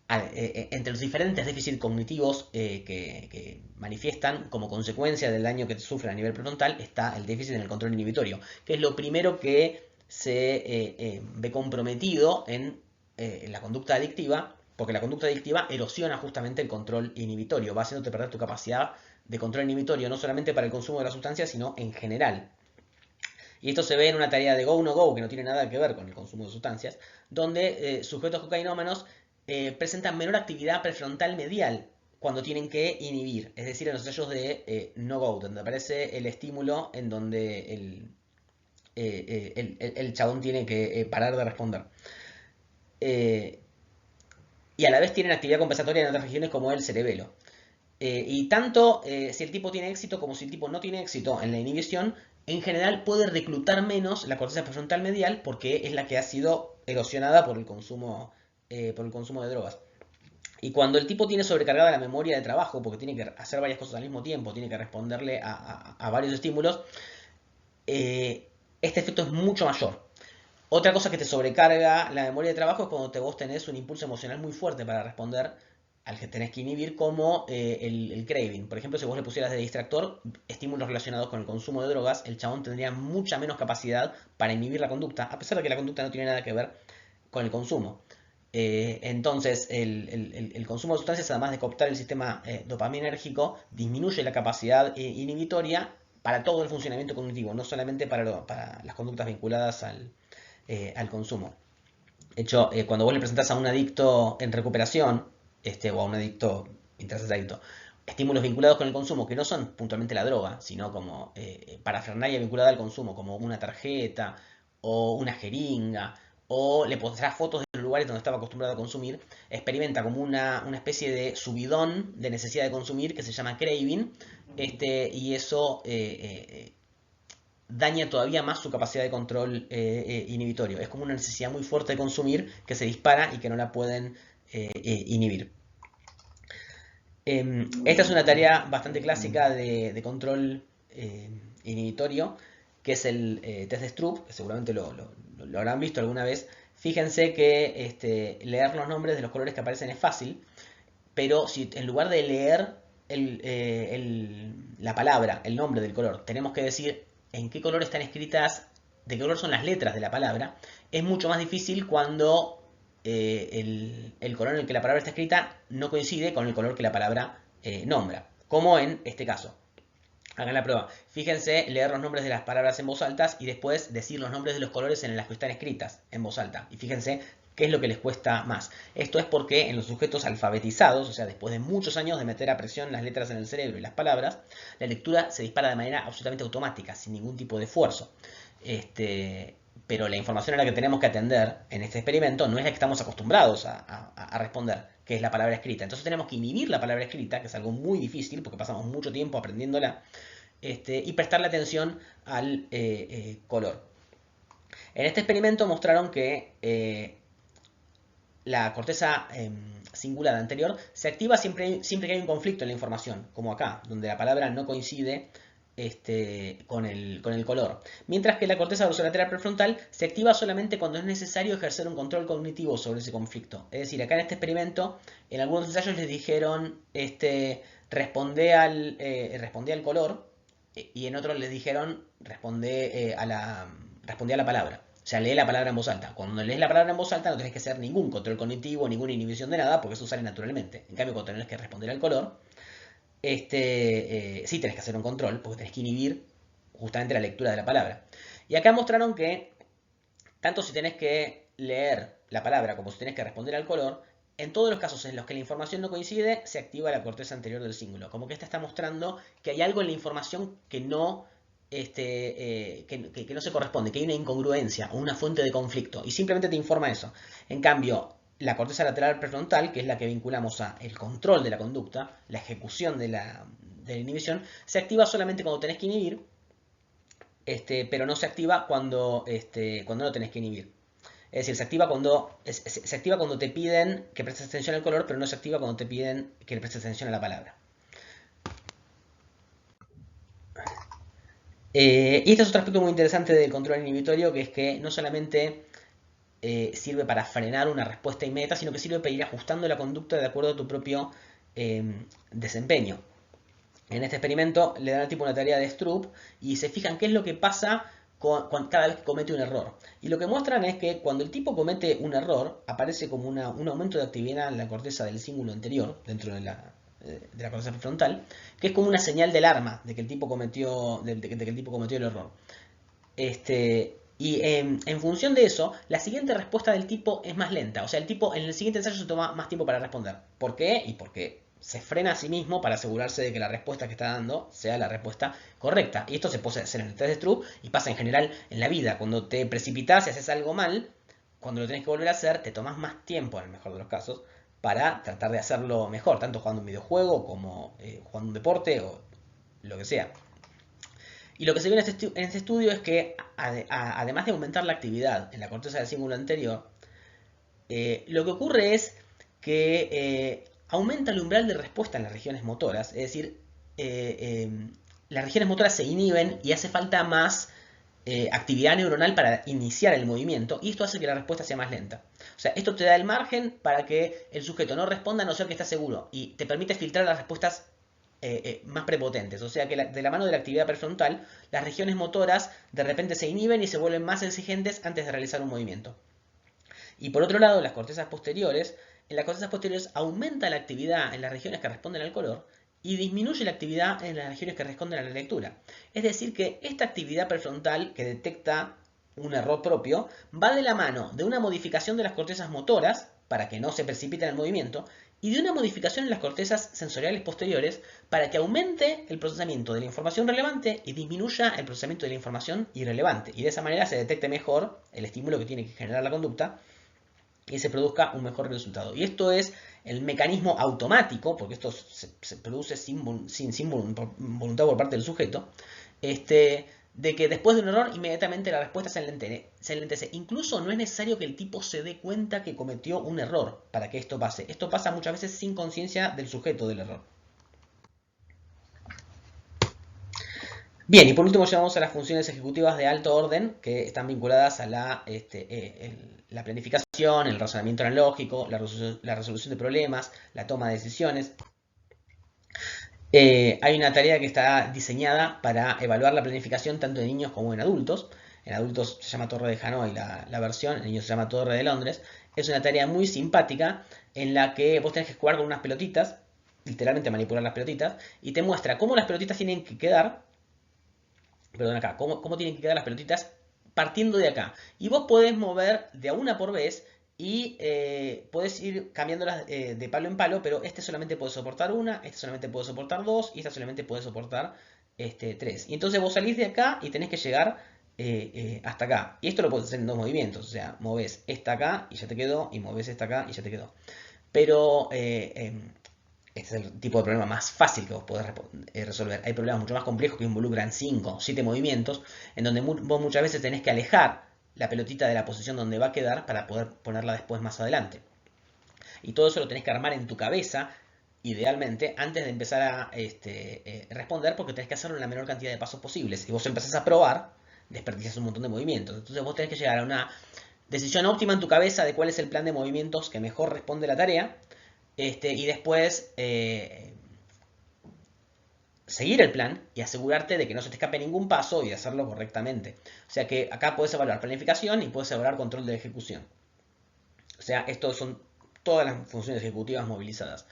entre los diferentes déficits cognitivos que manifiestan como consecuencia del daño que sufren a nivel prefrontal, está el déficit en el control inhibitorio, que es lo primero que se ve comprometido en la conducta adictiva, porque la conducta adictiva erosiona justamente el control inhibitorio, va haciéndote perder tu capacidad de control inhibitorio, no solamente para el consumo de la sustancia, sino en general. Y esto se ve en una tarea de go no go, que no tiene nada que ver con el consumo de sustancias, donde sujetos cocainómanos presentan menor actividad prefrontal medial cuando tienen que inhibir, es decir, en los ensayos de no go, donde aparece el estímulo en donde el chabón tiene que parar de responder. Y a la vez tienen actividad compensatoria en otras regiones como el cerebelo. Y tanto si el tipo tiene éxito como si el tipo no tiene éxito en la inhibición, en general puede reclutar menos la corteza prefrontal medial porque es la que ha sido erosionada por el consumo de drogas. Y cuando el tipo tiene sobrecargada la memoria de trabajo, porque tiene que hacer varias cosas al mismo tiempo, tiene que responderle a varios estímulos, este efecto es mucho mayor. Otra cosa que te sobrecarga la memoria de trabajo es cuando vos tenés un impulso emocional muy fuerte para responder al que tenés que inhibir, como el craving. Por ejemplo, si vos le pusieras de distractor estímulos relacionados con el consumo de drogas, el chabón tendría mucha menos capacidad para inhibir la conducta, a pesar de que la conducta no tiene nada que ver con el consumo. Entonces, el consumo de sustancias, además de cooptar el sistema dopaminérgico, disminuye la capacidad inhibitoria para todo el funcionamiento cognitivo, no solamente para las conductas vinculadas al consumo. De hecho, cuando vos le presentás a un adicto en recuperación, o a un adicto mientras es adicto, estímulos vinculados con el consumo, que no son puntualmente la droga, sino como parafernalia vinculada al consumo, como una tarjeta o una jeringa, o le pondrás fotos de los lugares donde estaba acostumbrado a consumir, experimenta como una especie de subidón de necesidad de consumir que se llama craving, y eso daña todavía más su capacidad de control inhibitorio. Es como una necesidad muy fuerte de consumir que se dispara y que no la pueden inhibir. Esta es una tarea bastante clásica de control inhibitorio, que es el test de Stroop, que seguramente lo habrán visto alguna vez. Fíjense que leer los nombres de los colores que aparecen es fácil, pero si en lugar de leer la palabra, el nombre del color, tenemos que decir en qué color están escritas, de qué color son las letras de la palabra, es mucho más difícil cuando el color en el que la palabra está escrita no coincide con el color que la palabra nombra, como en este caso. Hagan la prueba. Fíjense, leer los nombres de las palabras en voz alta y después decir los nombres de los colores en los que están escritas en voz alta. Y fíjense qué es lo que les cuesta más. Esto es porque en los sujetos alfabetizados, o sea, después de muchos años de meter a presión las letras en el cerebro y las palabras, la lectura se dispara de manera absolutamente automática, sin ningún tipo de esfuerzo. Pero la información a la que tenemos que atender en este experimento no es la que estamos acostumbrados a responder, que es la palabra escrita. Entonces tenemos que inhibir la palabra escrita, que es algo muy difícil porque pasamos mucho tiempo aprendiéndola, y prestarle atención al color. En este experimento mostraron que la corteza cingulada anterior se activa siempre que hay un conflicto en la información, como acá, donde la palabra no coincide con el color. Mientras que la corteza dorsolateral prefrontal se activa solamente cuando es necesario ejercer un control cognitivo sobre ese conflicto. Es decir, acá en este experimento, en algunos ensayos les dijeron responde al color, y en otros les dijeron responde a la palabra. sea, lee la palabra en voz alta. Cuando lees la palabra en voz alta no tenés que hacer ningún control cognitivo, ninguna inhibición de nada, porque eso sale naturalmente. En cambio, cuando tenés que responder al color, sí tenés que hacer un control, porque tenés que inhibir justamente la lectura de la palabra. Y acá mostraron que, tanto si tenés que leer la palabra como si tenés que responder al color, en todos los casos en los que la información no coincide, se activa la corteza anterior del cíngulo. Como que esta está mostrando que hay algo en la información que no, que no se corresponde, que hay una incongruencia o una fuente de conflicto. Y simplemente te informa eso. En cambio, la corteza lateral prefrontal, que es la que vinculamos a el control de la conducta, la ejecución de la inhibición, se activa solamente cuando tenés que inhibir, pero no se activa cuando no tenés que inhibir. Es decir, se activa cuando te piden que prestes atención al color, pero no se activa cuando te piden que le prestes atención a la palabra. Y este es otro aspecto muy interesante del control inhibitorio, que es que no solamente sirve para frenar una respuesta inmediata, sino que sirve para ir ajustando la conducta de acuerdo a tu propio desempeño. En este experimento le dan al tipo una tarea de Stroop y se fijan qué es lo que pasa cada vez que comete un error. Y lo que muestran es que cuando el tipo comete un error, aparece como un aumento de actividad en la corteza del cíngulo anterior, dentro de la corteza prefrontal, que es como una señal de alarma de que el tipo cometió, de que el tipo cometió el error. Y en función de eso, la siguiente respuesta del tipo es más lenta. O sea, el tipo en el siguiente ensayo se toma más tiempo para responder. ¿Por qué? Y porque se frena a sí mismo para asegurarse de que la respuesta que está dando sea la respuesta correcta. Y esto se puede hacer en el test de Stroop y pasa en general en la vida. Cuando te precipitas y haces algo mal, cuando lo tenés que volver a hacer, te tomas más tiempo, en el mejor de los casos, para tratar de hacerlo mejor, tanto jugando un videojuego como jugando un deporte o lo que sea. Y lo que se ve en este estudio es que, además de aumentar la actividad en la corteza del cíngulo anterior, lo que ocurre es que aumenta el umbral de respuesta en las regiones motoras, es decir, las regiones motoras se inhiben y hace falta más actividad neuronal para iniciar el movimiento, y esto hace que la respuesta sea más lenta. O sea, esto te da el margen para que el sujeto no responda a no ser que está seguro, y te permite filtrar las respuestas más prepotentes. O sea que de la mano de la actividad prefrontal, las regiones motoras de repente se inhiben y se vuelven más exigentes antes de realizar un movimiento. Y por otro lado, las cortezas posteriores, en las cortezas posteriores aumenta la actividad en las regiones que responden al color y disminuye la actividad en las regiones que responden a la lectura. Es decir, que esta actividad prefrontal que detecta un error propio va de la mano de una modificación de las cortezas motoras para que no se precipite en el movimiento y de una modificación en las cortezas sensoriales posteriores para que aumente el procesamiento de la información relevante y disminuya el procesamiento de la información irrelevante. Y de esa manera se detecte mejor el estímulo que tiene que generar la conducta y se produzca un mejor resultado. Y esto es el mecanismo automático, porque esto se produce sin voluntad por parte del sujeto, de que después de un error inmediatamente la respuesta se enlentece. Incluso no es necesario que el tipo se dé cuenta que cometió un error para que esto pase. Esto pasa muchas veces sin conciencia del sujeto del error. Bien, y por último llegamos a las funciones ejecutivas de alto orden que están vinculadas a la planificación, el razonamiento analógico, la resolución de problemas, la toma de decisiones. Hay una tarea que está diseñada para evaluar la planificación tanto en niños como en adultos. En adultos se llama Torre de Hanoi la versión, en niños se llama Torre de Londres. Es una tarea muy simpática en la que vos tenés que jugar con unas pelotitas, literalmente manipular las pelotitas, y te muestra cómo las pelotitas tienen que quedar. Perdón, acá, cómo tienen que quedar las pelotitas partiendo de acá. Y vos podés mover de a una por vez y podés ir cambiándolas de palo en palo, pero este solamente puede soportar una, este solamente puede soportar dos y esta solamente puede soportar tres. Y entonces vos salís de acá y tenés que llegar hasta acá. Y esto lo podés hacer en dos movimientos, o sea, movés esta acá y ya te quedó, y movés esta acá y ya te quedó. Pero este es el tipo de problema más fácil que vos podés resolver. Hay problemas mucho más complejos que involucran 5 o 7 movimientos, en donde vos muchas veces tenés que alejar la pelotita de la posición donde va a quedar para poder ponerla después más adelante. Y todo eso lo tenés que armar en tu cabeza, idealmente, antes de empezar a responder, porque tenés que hacerlo en la menor cantidad de pasos posibles. Si vos empezás a probar, desperdicias un montón de movimientos. Entonces vos tenés que llegar a una decisión óptima en tu cabeza de cuál es el plan de movimientos que mejor responde a la tarea. Y después seguir el plan y asegurarte de que no se te escape ningún paso y hacerlo correctamente. O sea que acá puedes evaluar planificación y puedes evaluar control de ejecución. O sea, estos son todas las funciones ejecutivas movilizadas.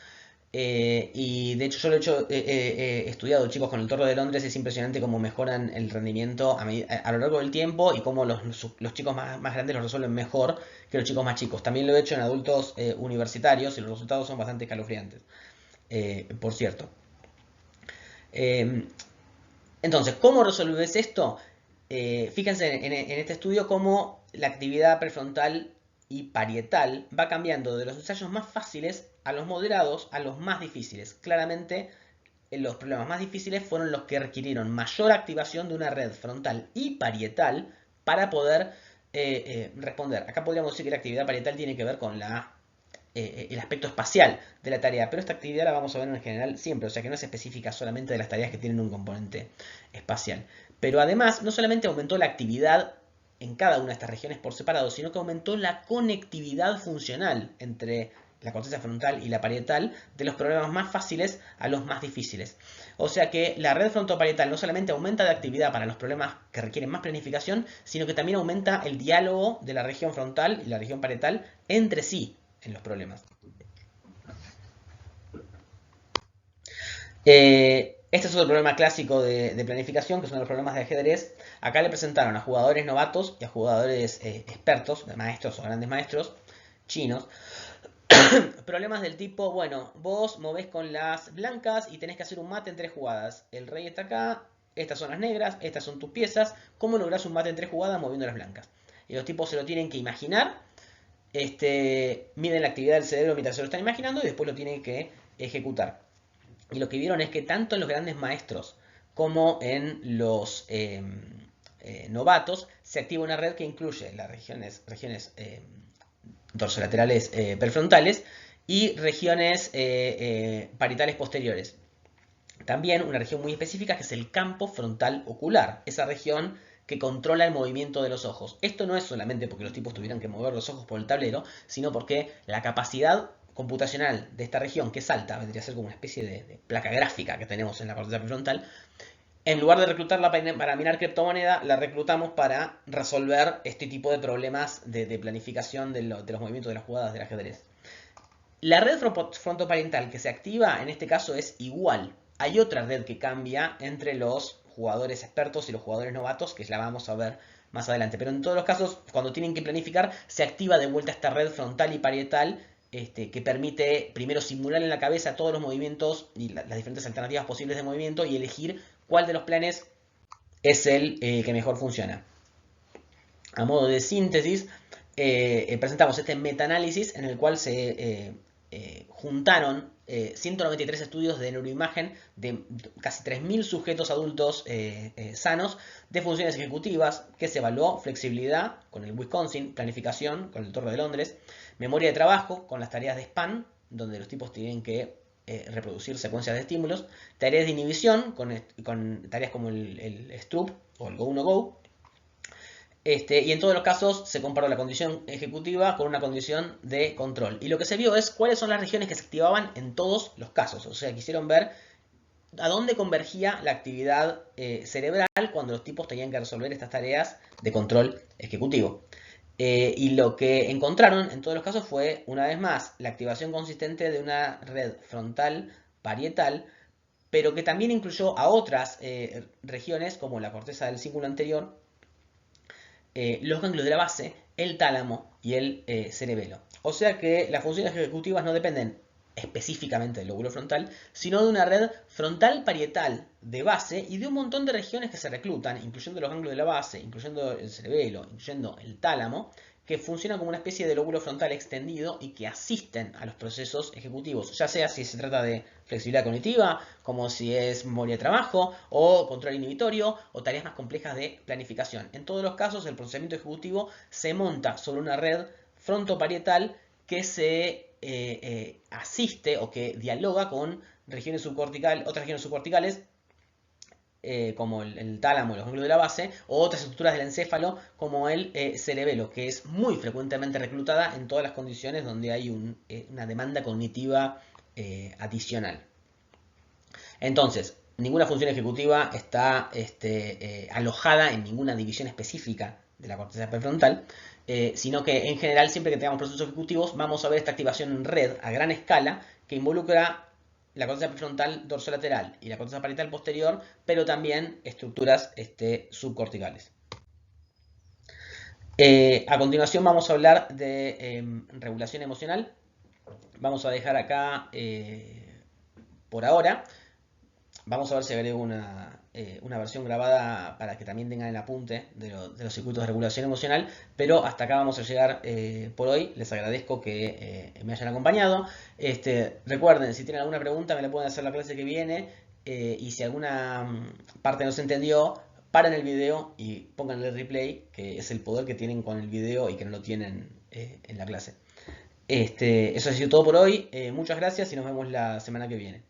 Y de hecho yo lo he hecho, he estudiado chicos con el Toro de Londres, es impresionante cómo mejoran el rendimiento a lo largo del tiempo y cómo los chicos más grandes lo resuelven mejor que los chicos más chicos. También lo he hecho en adultos universitarios y los resultados son bastante escalofriantes, por cierto. Entonces, ¿cómo resolves esto? Fíjense en este estudio cómo la actividad prefrontal y parietal va cambiando de los ensayos más fáciles a los moderados a los más difíciles. Claramente, los problemas más difíciles fueron los que requirieron mayor activación de una red frontal y parietal para poder responder. Acá podríamos decir que la actividad parietal tiene que ver con el aspecto espacial de la tarea, pero esta actividad la vamos a ver en general siempre, o sea que no es específica solamente de las tareas que tienen un componente espacial. Pero además, no solamente aumentó la actividad en cada una de estas regiones por separado, sino que aumentó la conectividad funcional entre la corteza frontal y la parietal de los problemas más fáciles a los más difíciles. O sea que la red frontoparietal no solamente aumenta de actividad para los problemas que requieren más planificación, sino que también aumenta el diálogo de la región frontal y la región parietal entre sí en los problemas. Este es otro problema clásico de planificación, que son los problemas de ajedrez. Acá le presentaron a jugadores novatos y a jugadores expertos, maestros o grandes maestros, chinos. Problemas del tipo, bueno, vos movés con las blancas y tenés que hacer un mate en 3 jugadas. El rey está acá, estas son las negras, estas son tus piezas. ¿Cómo lográs un mate en 3 jugadas moviendo las blancas? Y los tipos se lo tienen que imaginar. Miden la actividad del cerebro mientras se lo están imaginando y después lo tienen que ejecutar. Y lo que vieron es que tanto en los grandes maestros como en los novatos se activa una red que incluye las regiones dorsolaterales prefrontales y regiones parietales posteriores. También una región muy específica que es el campo frontal ocular, esa región que controla el movimiento de los ojos. Esto no es solamente porque los tipos tuvieran que mover los ojos por el tablero, sino porque la capacidad computacional de esta región, que es alta, vendría a ser como una especie de placa gráfica que tenemos en la corteza prefrontal, en lugar de reclutarla para minar criptomoneda, la reclutamos para resolver este tipo de problemas de planificación de los movimientos de las jugadas del ajedrez. La red frontoparietal que se activa en este caso es igual. Hay otra red que cambia entre los jugadores expertos y los jugadores novatos, que la vamos a ver más adelante. Pero en todos los casos, cuando tienen que planificar, se activa de vuelta esta red frontal y parietal que permite primero simular en la cabeza todos los movimientos y las diferentes alternativas posibles de movimiento y elegir cuál de los planes es el que mejor funciona. A modo de síntesis, presentamos este metaanálisis en el cual se juntaron 193 estudios de neuroimagen de casi 3.000 sujetos adultos sanos de funciones ejecutivas, que se evaluó flexibilidad con el Wisconsin, planificación con el Toro de Londres, memoria de trabajo con las tareas de SPAN, donde los tipos tienen que reproducir secuencias de estímulos, tareas de inhibición con tareas como el Stroop o el Go No Go. Y en todos los casos se comparó la condición ejecutiva con una condición de control. Y lo que se vio es cuáles son las regiones que se activaban en todos los casos. O sea, quisieron ver a dónde convergía la actividad cerebral cuando los tipos tenían que resolver estas tareas de control ejecutivo. Y lo que encontraron en todos los casos fue, una vez más, la activación consistente de una red frontal parietal, pero que también incluyó a otras regiones como la corteza del cíngulo anterior, los ganglios de la base, el tálamo y el cerebelo. O sea que las funciones ejecutivas no dependen específicamente del lóbulo frontal, sino de una red frontal parietal de base y de un montón de regiones que se reclutan, incluyendo los ganglios de la base, incluyendo el cerebelo, incluyendo el tálamo, que funcionan como una especie de lóbulo frontal extendido y que asisten a los procesos ejecutivos, ya sea si se trata de flexibilidad cognitiva, como si es memoria de trabajo, o control inhibitorio, o tareas más complejas de planificación. En todos los casos, el procesamiento ejecutivo se monta sobre una red frontoparietal que se asiste o que dialoga con regiones subcorticales, otras regiones subcorticales, como el tálamo y los ganglios de la base, o otras estructuras del encéfalo como el cerebelo, que es muy frecuentemente reclutada en todas las condiciones donde hay una demanda cognitiva adicional. Entonces, ninguna función ejecutiva está alojada en ninguna división específica de la corteza prefrontal, sino que en general siempre que tengamos procesos ejecutivos vamos a ver esta activación en red a gran escala que involucra la corteza prefrontal dorsolateral y la corteza parietal posterior, pero también estructuras subcorticales. A continuación vamos a hablar de regulación emocional. Vamos a dejar acá por ahora. Vamos a ver si agrego una versión grabada para que también tengan el apunte de los circuitos de regulación emocional, pero hasta acá vamos a llegar por hoy. Les agradezco que me hayan acompañado. Recuerden, si tienen alguna pregunta me la pueden hacer la clase que viene, y si alguna parte no se entendió, paren el video y pongan el replay, que es el poder que tienen con el video y que no lo tienen en la clase. Eso ha sido todo por hoy. Muchas gracias y nos vemos la semana que viene.